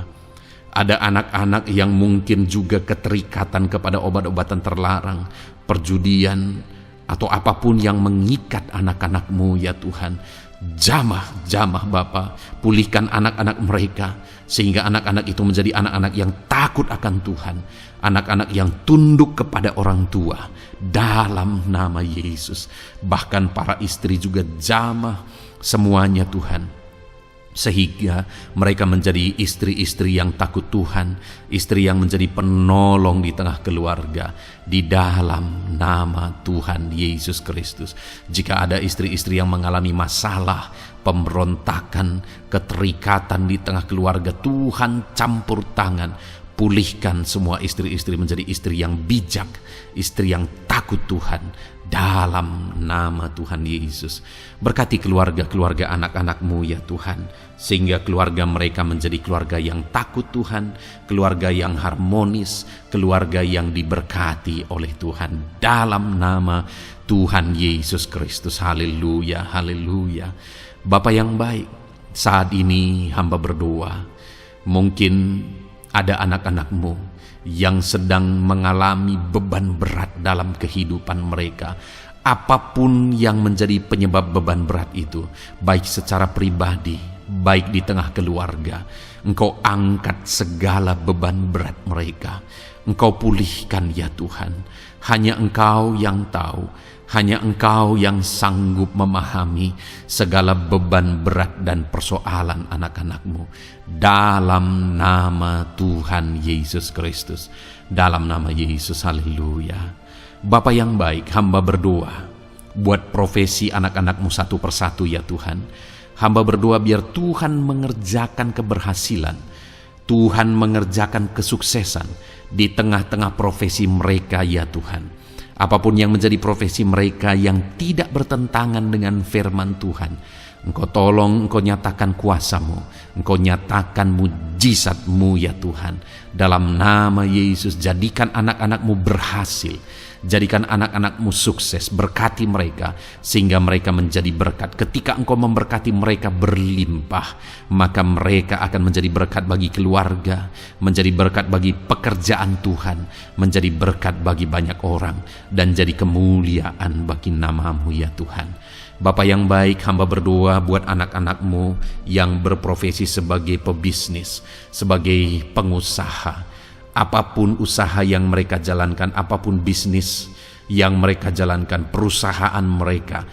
ada anak-anak yang mungkin juga keterikatan kepada obat-obatan terlarang, perjudian, atau apapun yang mengikat anak-anak-Mu ya Tuhan. Jamah Bapa, pulihkan anak-anak mereka, sehingga anak-anak itu menjadi anak-anak yang takut akan Tuhan, anak-anak yang tunduk kepada orang tua, dalam nama Yesus. Bahkan para istri juga jamah semuanya Tuhan, sehingga mereka menjadi istri-istri yang takut Tuhan, istri yang menjadi penolong di tengah keluarga, di dalam nama Tuhan Yesus Kristus. Jika ada istri-istri yang mengalami masalah, pemberontakan, keterikatan di tengah keluarga, Tuhan campur tangan, pulihkan semua istri-istri menjadi istri yang bijak, istri yang takut Tuhan, dalam nama Tuhan Yesus. Berkati keluarga-keluarga anak-anak-Mu ya Tuhan, sehingga keluarga mereka menjadi keluarga yang takut Tuhan, keluarga yang harmonis, keluarga yang diberkati oleh Tuhan, dalam nama Tuhan Yesus Kristus. Haleluya, haleluya. Bapa yang baik, saat ini hamba berdoa, mungkin ada anak-anak-Mu yang sedang mengalami beban berat dalam kehidupan mereka. Apapun yang menjadi penyebab beban berat itu, baik secara pribadi, baik di tengah keluarga, Engkau angkat segala beban berat mereka. Engkau pulihkan ya Tuhan. Hanya Engkau yang tahu, hanya Engkau yang sanggup memahami segala beban berat dan persoalan anak-anak-Mu. Dalam nama Tuhan Yesus Kristus, dalam nama Yesus, haleluya. Bapa yang baik, hamba berdoa buat profesi anak-anak-Mu satu persatu ya Tuhan. Hamba berdoa biar Tuhan mengerjakan keberhasilan, Tuhan mengerjakan kesuksesan di tengah-tengah profesi mereka ya Tuhan. Apapun yang menjadi profesi mereka yang tidak bertentangan dengan firman Tuhan, Engkau tolong, Engkau nyatakan kuasa-Mu, Engkau nyatakan mujizat-Mu ya Tuhan. Dalam nama Yesus, jadikan anak-anak-Mu berhasil, jadikan anak-anak-Mu sukses, berkati mereka sehingga mereka menjadi berkat. Ketika Engkau memberkati mereka berlimpah, maka mereka akan menjadi berkat bagi keluarga, menjadi berkat bagi pekerjaan Tuhan, menjadi berkat bagi banyak orang, dan jadi kemuliaan bagi nama-Mu ya Tuhan. Bapa yang baik, hamba berdoa buat anak-anak-Mu yang berprofesi sebagai pebisnis, sebagai pengusaha. Apapun usaha yang mereka jalankan, apapun bisnis yang mereka jalankan, perusahaan mereka,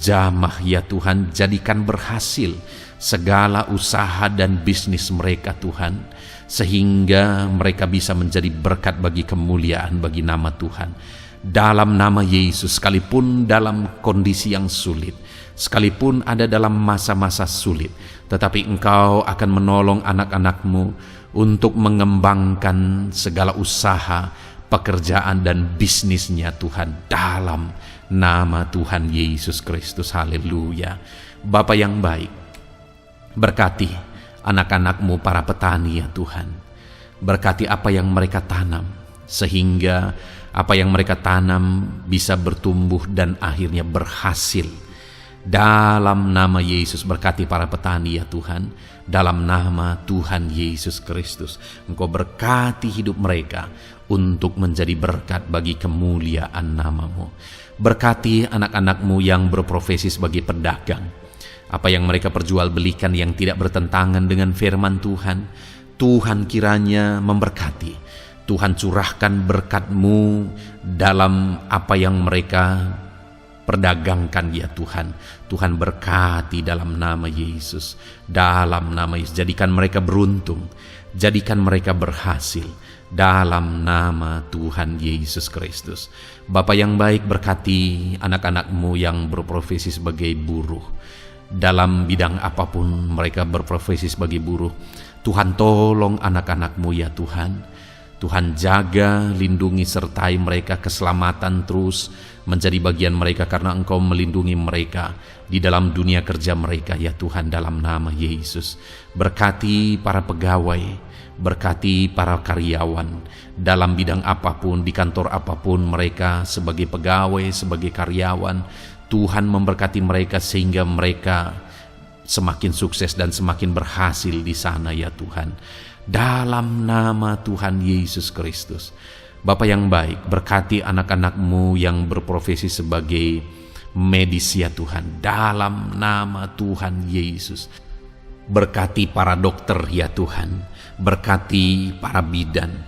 jamah ya Tuhan, jadikan berhasil segala usaha dan bisnis mereka Tuhan, sehingga mereka bisa menjadi berkat bagi kemuliaan bagi nama Tuhan. Dalam nama Yesus, sekalipun dalam kondisi yang sulit, sekalipun ada dalam masa-masa sulit, tetapi Engkau akan menolong anak-anak-Mu untuk mengembangkan segala usaha, pekerjaan dan bisnisnya Tuhan, dalam nama Tuhan Yesus Kristus. Haleluya. Bapa yang baik, berkati anak-anak-Mu para petani ya Tuhan. Berkati apa yang mereka tanam, sehingga apa yang mereka tanam bisa bertumbuh dan akhirnya berhasil. Dalam nama Yesus, berkati para petani ya Tuhan. Dalam nama Tuhan Yesus Kristus, Engkau berkati hidup mereka untuk menjadi berkat bagi kemuliaan nama-Mu. Berkati anak-anak-Mu yang berprofesi sebagai pedagang. Apa yang mereka perjualbelikan yang tidak bertentangan dengan firman Tuhan, Tuhan kiranya memberkati. Tuhan curahkan berkat-Mu dalam apa yang mereka perdagangkan ya Tuhan. Tuhan berkati dalam nama Yesus. Dalam nama Yesus, jadikan mereka beruntung, jadikan mereka berhasil, dalam nama Tuhan Yesus Kristus. Bapa yang baik, berkati anak-anak-Mu yang berprofesi sebagai buruh. Dalam bidang apapun mereka berprofesi sebagai buruh, Tuhan tolong anak-anak-Mu ya Tuhan. Tuhan jaga, lindungi, sertai mereka, keselamatan terus menjadi bagian mereka karena Engkau melindungi mereka di dalam dunia kerja mereka ya Tuhan, dalam nama Yesus. Berkati para pegawai, berkati para karyawan dalam bidang apapun, di kantor apapun mereka sebagai pegawai, sebagai karyawan. Tuhan memberkati mereka sehingga mereka semakin sukses dan semakin berhasil di sana ya Tuhan. Dalam nama Tuhan Yesus Kristus. Bapa yang baik, berkati anak-anak-Mu yang berprofesi sebagai medis ya Tuhan, dalam nama Tuhan Yesus. Berkati para dokter ya Tuhan, berkati para bidan,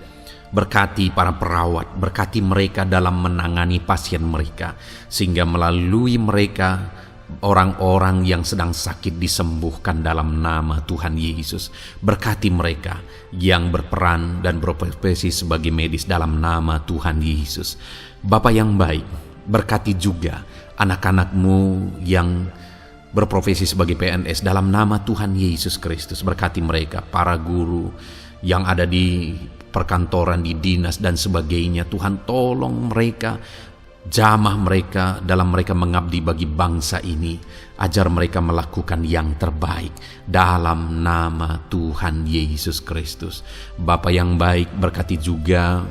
berkati para perawat, berkati mereka dalam menangani pasien mereka, sehingga melalui mereka orang-orang yang sedang sakit disembuhkan dalam nama Tuhan Yesus. Berkati mereka yang berperan dan berprofesi sebagai medis dalam nama Tuhan Yesus. Bapa yang baik, berkati juga anak-anak-Mu yang berprofesi sebagai PNS dalam nama Tuhan Yesus Kristus. Berkati mereka, para guru yang ada di perkantoran, di dinas dan sebagainya. Tuhan, tolong mereka, jamah mereka dalam mereka mengabdi bagi bangsa ini. Ajar mereka melakukan yang terbaik dalam nama Tuhan Yesus Kristus. Bapa yang baik, berkati juga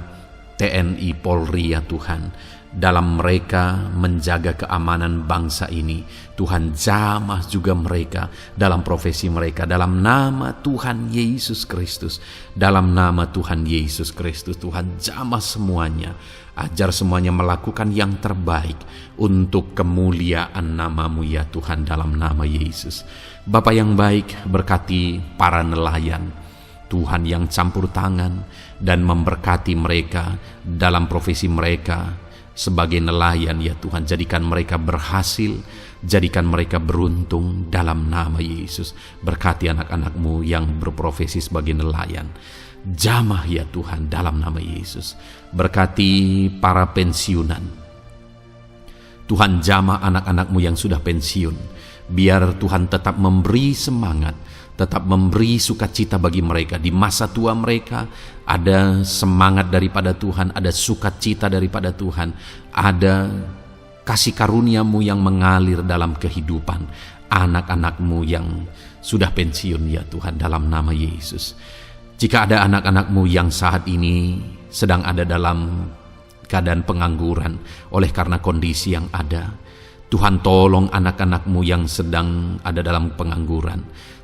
TNI Polri ya Tuhan, dalam mereka menjaga keamanan bangsa ini. Tuhan, jamah juga mereka dalam profesi mereka dalam nama Tuhan Yesus Kristus. Dalam nama Tuhan Yesus Kristus, Tuhan, jamah semuanya. Ajar semuanya melakukan yang terbaik untuk kemuliaan nama-Mu ya Tuhan, dalam nama Yesus. Bapa yang baik, berkati para nelayan Tuhan yang campur tangan dan memberkati mereka dalam profesi mereka sebagai nelayan ya Tuhan. Jadikan mereka berhasil, jadikan mereka beruntung dalam nama Yesus. Berkati anak-anak-Mu yang berprofesi sebagai nelayan, jamah ya Tuhan dalam nama Yesus. Berkati para pensiunan Tuhan, jamah anak-anak-Mu yang sudah pensiun. Biar Tuhan tetap memberi semangat, tetap memberi sukacita bagi mereka. Di masa tua mereka ada semangat daripada Tuhan, ada sukacita daripada Tuhan, ada kasih karunia-Mu yang mengalir dalam kehidupan anak-anak-Mu yang sudah pensiun ya Tuhan, dalam nama Yesus. Jika ada anak-anak-Mu yang saat ini sedang ada dalam keadaan pengangguran oleh karena kondisi yang ada, Tuhan, tolong anak-anak-Mu yang sedang ada dalam pengangguran.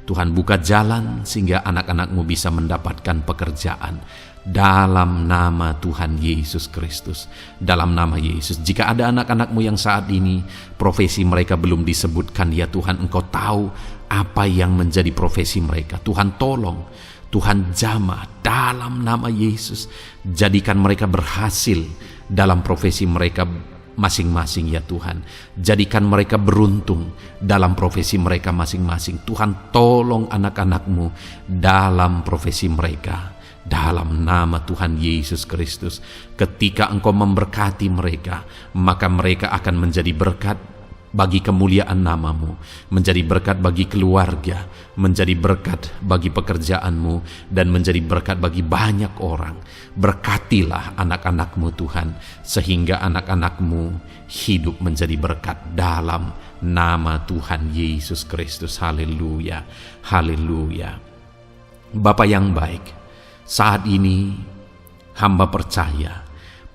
Tuhan, buka jalan sehingga anak-anak-Mu bisa mendapatkan pekerjaan dalam nama Tuhan Yesus Kristus. Dalam nama Yesus. Jika ada anak-anak-Mu yang saat ini profesi mereka belum disebutkan ya Tuhan, Engkau tahu apa yang menjadi profesi mereka. Tuhan, tolong, Tuhan, jamah dalam nama Yesus. Jadikan mereka berhasil dalam profesi mereka masing-masing ya Tuhan. Jadikan mereka beruntung dalam profesi mereka masing-masing. Tuhan, tolong anak-anak-Mu dalam profesi mereka dalam nama Tuhan Yesus Kristus. Ketika Engkau memberkati mereka, maka mereka akan menjadi berkat bagi kemuliaan nama-Mu, menjadi berkat bagi keluarga, menjadi berkat bagi pekerjaan-Mu, dan menjadi berkat bagi banyak orang. Berkatilah anak-anak-Mu Tuhan, sehingga anak-anak-Mu hidup menjadi berkat dalam nama Tuhan Yesus Kristus. Haleluya, haleluya. Bapa yang baik, saat ini hamba percaya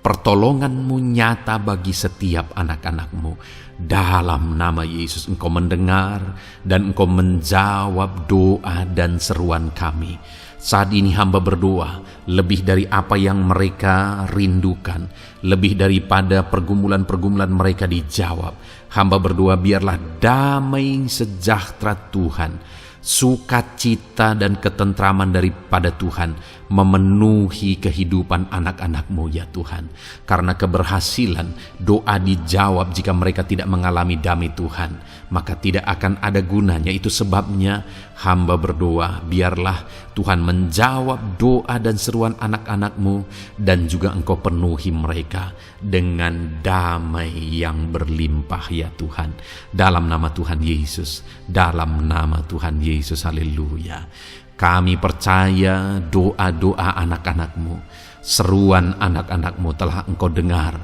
pertolongan-Mu nyata bagi setiap anak-anak-Mu. Dalam nama Yesus, Engkau mendengar dan Engkau menjawab doa dan seruan kami. Saat ini hamba berdoa lebih dari apa yang mereka rindukan, lebih daripada pergumulan-pergumulan mereka dijawab. Hamba berdoa biarlah damai sejahtera Tuhan, sukacita dan ketentraman daripada Tuhan memenuhi kehidupan anak-anak-Mu ya Tuhan. Karena keberhasilan doa dijawab jika mereka tidak mengalami damai Tuhan, maka tidak akan ada gunanya. Itu sebabnya hamba berdoa biarlah Tuhan menjawab doa dan seruan anak-anak-Mu, dan juga Engkau penuhi mereka dengan damai yang berlimpah ya Tuhan. Dalam nama Tuhan Yesus, dalam nama Tuhan Yesus, haleluya. Kami percaya doa-doa anak-anak-Mu, seruan anak-anak-Mu telah Engkau dengar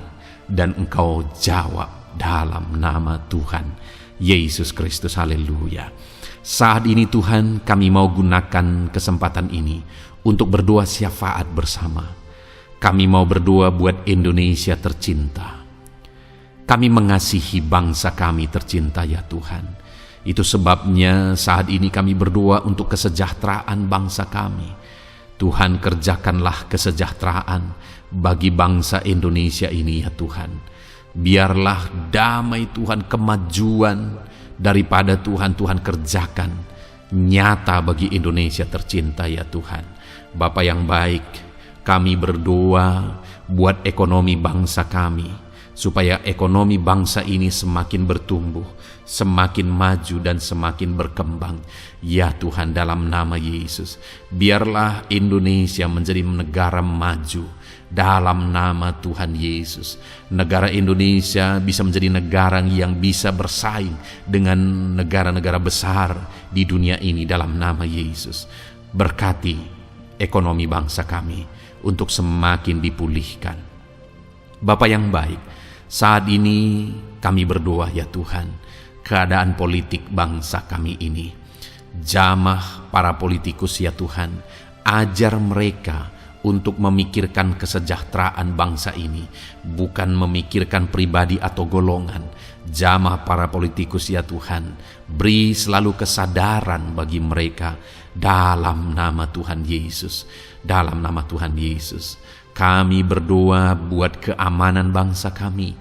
dan Engkau jawab dalam nama Tuhan Yesus Kristus, haleluya. Saat ini Tuhan, kami mau gunakan kesempatan ini untuk berdoa syafaat bersama. Kami mau berdoa buat Indonesia tercinta. Kami mengasihi bangsa kami tercinta ya Tuhan. Itu sebabnya saat ini kami berdoa untuk kesejahteraan bangsa kami. Tuhan, kerjakanlah kesejahteraan bagi bangsa Indonesia ini ya Tuhan. Biarlah damai Tuhan, kemajuan daripada Tuhan kerjakan nyata bagi Indonesia tercinta ya Tuhan. Bapa yang baik, kami berdoa buat ekonomi bangsa kami, supaya ekonomi bangsa ini semakin bertumbuh, semakin maju dan semakin berkembang. Ya Tuhan, dalam nama Yesus, biarlah Indonesia menjadi negara maju. Dalam nama Tuhan Yesus, negara Indonesia bisa menjadi negara yang bisa bersaing dengan negara-negara besar di dunia ini. Dalam nama Yesus, berkati ekonomi bangsa kami untuk semakin dipulihkan. Bapa yang baik, saat ini kami berdoa ya Tuhan, keadaan politik bangsa kami ini, jamah para politikus ya Tuhan, ajar mereka untuk memikirkan kesejahteraan bangsa ini, bukan memikirkan pribadi atau golongan. Jamah para politikus ya Tuhan, beri selalu kesadaran bagi mereka dalam nama Tuhan Yesus. Dalam nama Tuhan Yesus, kami berdoa buat keamanan bangsa kami.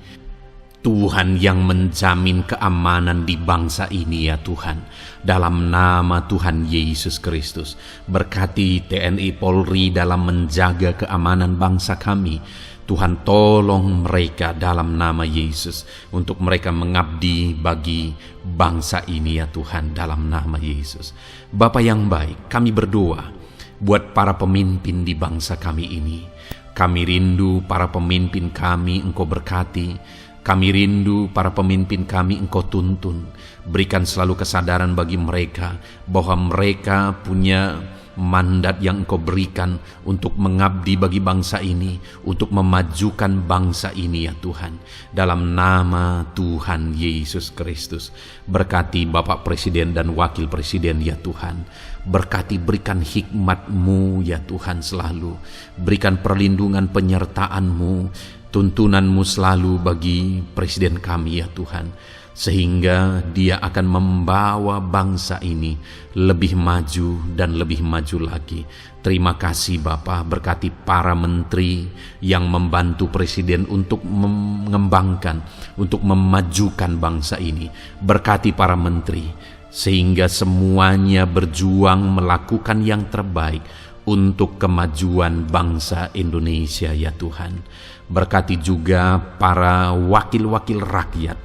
Tuhan yang menjamin keamanan di bangsa ini ya Tuhan. Dalam nama Tuhan Yesus Kristus, berkati TNI Polri dalam menjaga keamanan bangsa kami. Tuhan, tolong mereka dalam nama Yesus untuk mereka mengabdi bagi bangsa ini ya Tuhan, dalam nama Yesus. Bapa yang baik, kami berdoa buat para pemimpin di bangsa kami ini. Kami rindu para pemimpin kami Engkau berkati. Kami rindu para pemimpin kami Engkau tuntun. Berikan selalu kesadaran bagi mereka bahwa mereka punya mandat yang Engkau berikan untuk mengabdi bagi bangsa ini, untuk memajukan bangsa ini ya Tuhan. Dalam nama Tuhan Yesus Kristus, berkati Bapak Presiden dan Wakil Presiden ya Tuhan. Berkati, berikan hikmat-Mu ya Tuhan selalu. Berikan perlindungan penyertaan-Mu, tuntunan-Mu selalu bagi Presiden kami ya Tuhan, sehingga dia akan membawa bangsa ini lebih maju dan lebih maju lagi. Terima kasih Bapa, berkati para menteri yang membantu Presiden untuk mengembangkan, untuk memajukan bangsa ini. Berkati para menteri, sehingga semuanya berjuang melakukan yang terbaik untuk kemajuan bangsa Indonesia ya Tuhan. Berkati juga para wakil-wakil rakyat,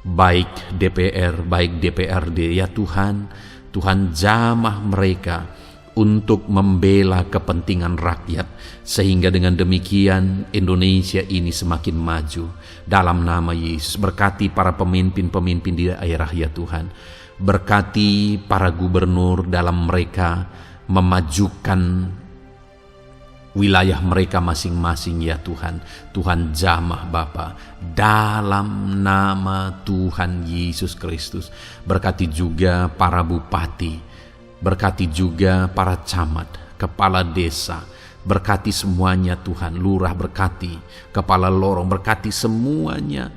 baik DPR, baik DPRD ya Tuhan. Tuhan, jamah mereka untuk membela kepentingan rakyat, sehingga dengan demikian Indonesia ini semakin maju. Dalam nama Yesus, berkati para pemimpin-pemimpin di daerah ya Tuhan. Berkati para gubernur dalam mereka memajukan wilayah mereka masing-masing ya Tuhan. Tuhan, jamah Bapa, dalam nama Tuhan Yesus Kristus. Berkati juga para bupati, berkati juga para camat, kepala desa, berkati semuanya Tuhan. Lurah berkati, kepala lorong berkati semuanya,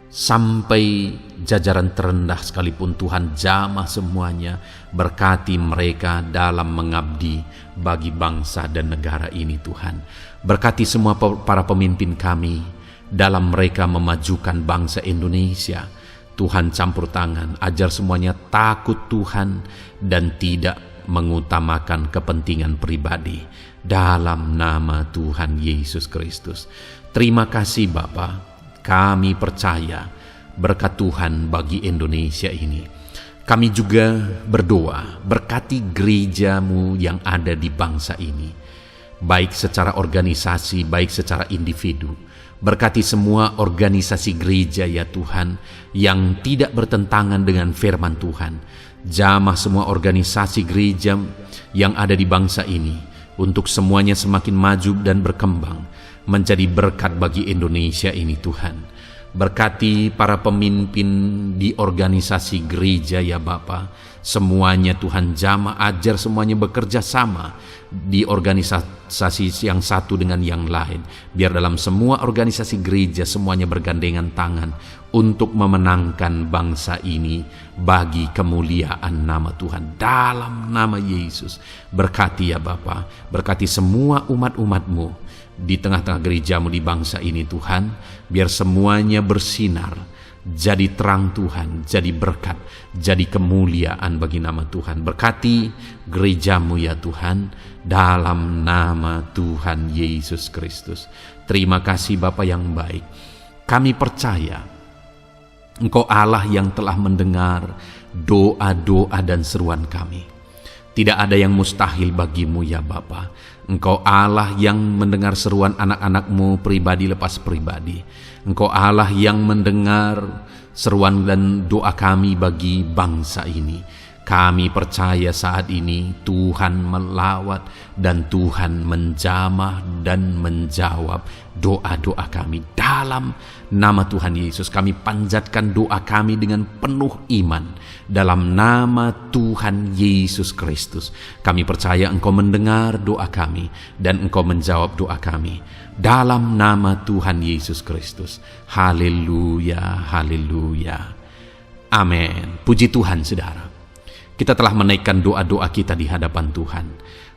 sampai jajaran terendah sekalipun Tuhan, jamah semuanya. Berkati mereka dalam mengabdi bagi bangsa dan negara ini Tuhan. Berkati semua para pemimpin kami dalam mereka memajukan bangsa Indonesia. Tuhan, campur tangan, ajar semuanya takut Tuhan dan tidak mengutamakan kepentingan pribadi. Dalam nama Tuhan Yesus Kristus. Terima kasih Bapa, kami percaya berkat Tuhan bagi Indonesia ini. Kami juga berdoa, berkati gereja-Mu yang ada di bangsa ini, baik secara organisasi, baik secara individu. Berkati semua organisasi gereja ya Tuhan, yang tidak bertentangan dengan firman Tuhan. Jamah semua organisasi gereja yang ada di bangsa ini, untuk semuanya semakin maju dan berkembang, menjadi berkat bagi Indonesia ini Tuhan. Berkati para pemimpin di organisasi gereja ya Bapa, semuanya Tuhan, jamah, ajar semuanya bekerja sama di organisasi yang satu dengan yang lain. Biar dalam semua organisasi gereja semuanya bergandengan tangan untuk memenangkan bangsa ini bagi kemuliaan nama Tuhan. Dalam nama Yesus, berkati ya Bapa, berkati semua umat-umat-Mu di tengah-tengah gereja-Mu di bangsa ini Tuhan, biar semuanya bersinar, jadi terang Tuhan, jadi berkat, jadi kemuliaan bagi nama Tuhan. Berkati gereja-Mu ya Tuhan, dalam nama Tuhan Yesus Kristus. Terima kasih Bapa yang baik. Kami percaya Engkau Allah yang telah mendengar doa-doa dan seruan kami. Tidak ada yang mustahil bagimu ya Bapa. Engkau Allah yang mendengar seruan anak-anak-Mu pribadi lepas pribadi. Engkau Allah yang mendengar seruan dan doa kami bagi bangsa ini. Kami percaya saat ini Tuhan melawat dan Tuhan menjamah dan menjawab doa-doa kami. Dalam nama Tuhan Yesus kami panjatkan doa kami dengan penuh iman. Dalam nama Tuhan Yesus Kristus kami percaya Engkau mendengar doa kami dan Engkau menjawab doa kami. Dalam nama Tuhan Yesus Kristus. Haleluya, haleluya. Amin. Puji Tuhan saudara. Kita telah menaikkan doa-doa kita di hadapan Tuhan.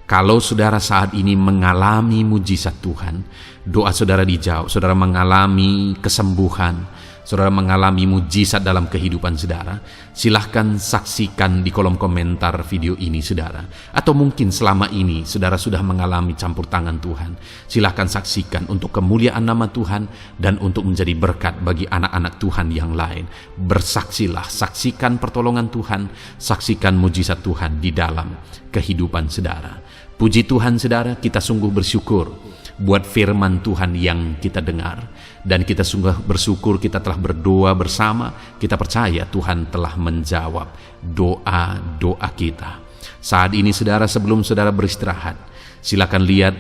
Kalau saudara saat ini mengalami mujizat Tuhan, doa saudara dijawab, saudara mengalami kesembuhan, saudara mengalami mujizat dalam kehidupan saudara, silahkan saksikan di kolom komentar video ini saudara. Atau mungkin selama ini saudara sudah mengalami campur tangan Tuhan, silahkan saksikan untuk kemuliaan nama Tuhan dan untuk menjadi berkat bagi anak-anak Tuhan yang lain. Bersaksilah, saksikan pertolongan Tuhan, saksikan mujizat Tuhan di dalam kehidupan saudara. Puji Tuhan saudara, kita sungguh bersyukur buat firman Tuhan yang kita dengar. Dan kita sungguh bersyukur kita telah berdoa bersama. Kita percaya Tuhan telah menjawab doa-doa kita. Saat ini saudara, sebelum saudara beristirahat, silakan lihat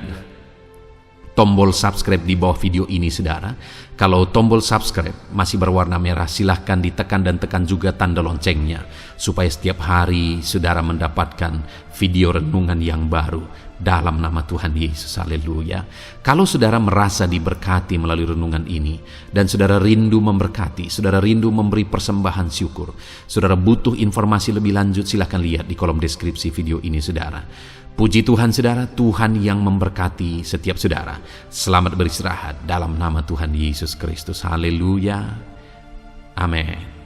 tombol subscribe di bawah video ini saudara. Kalau tombol subscribe masih berwarna merah, silahkan ditekan dan tekan juga tanda loncengnya, supaya setiap hari saudara mendapatkan video renungan yang baru dalam nama Tuhan Yesus. Haleluya. Kalau saudara merasa diberkati melalui renungan ini dan saudara rindu memberkati, saudara rindu memberi persembahan syukur, saudara butuh informasi lebih lanjut, silahkan lihat di kolom deskripsi video ini saudara. Puji Tuhan saudara, Tuhan yang memberkati setiap saudara. Selamat beristirahat dalam nama Tuhan Yesus Kristus. Haleluya. Amin.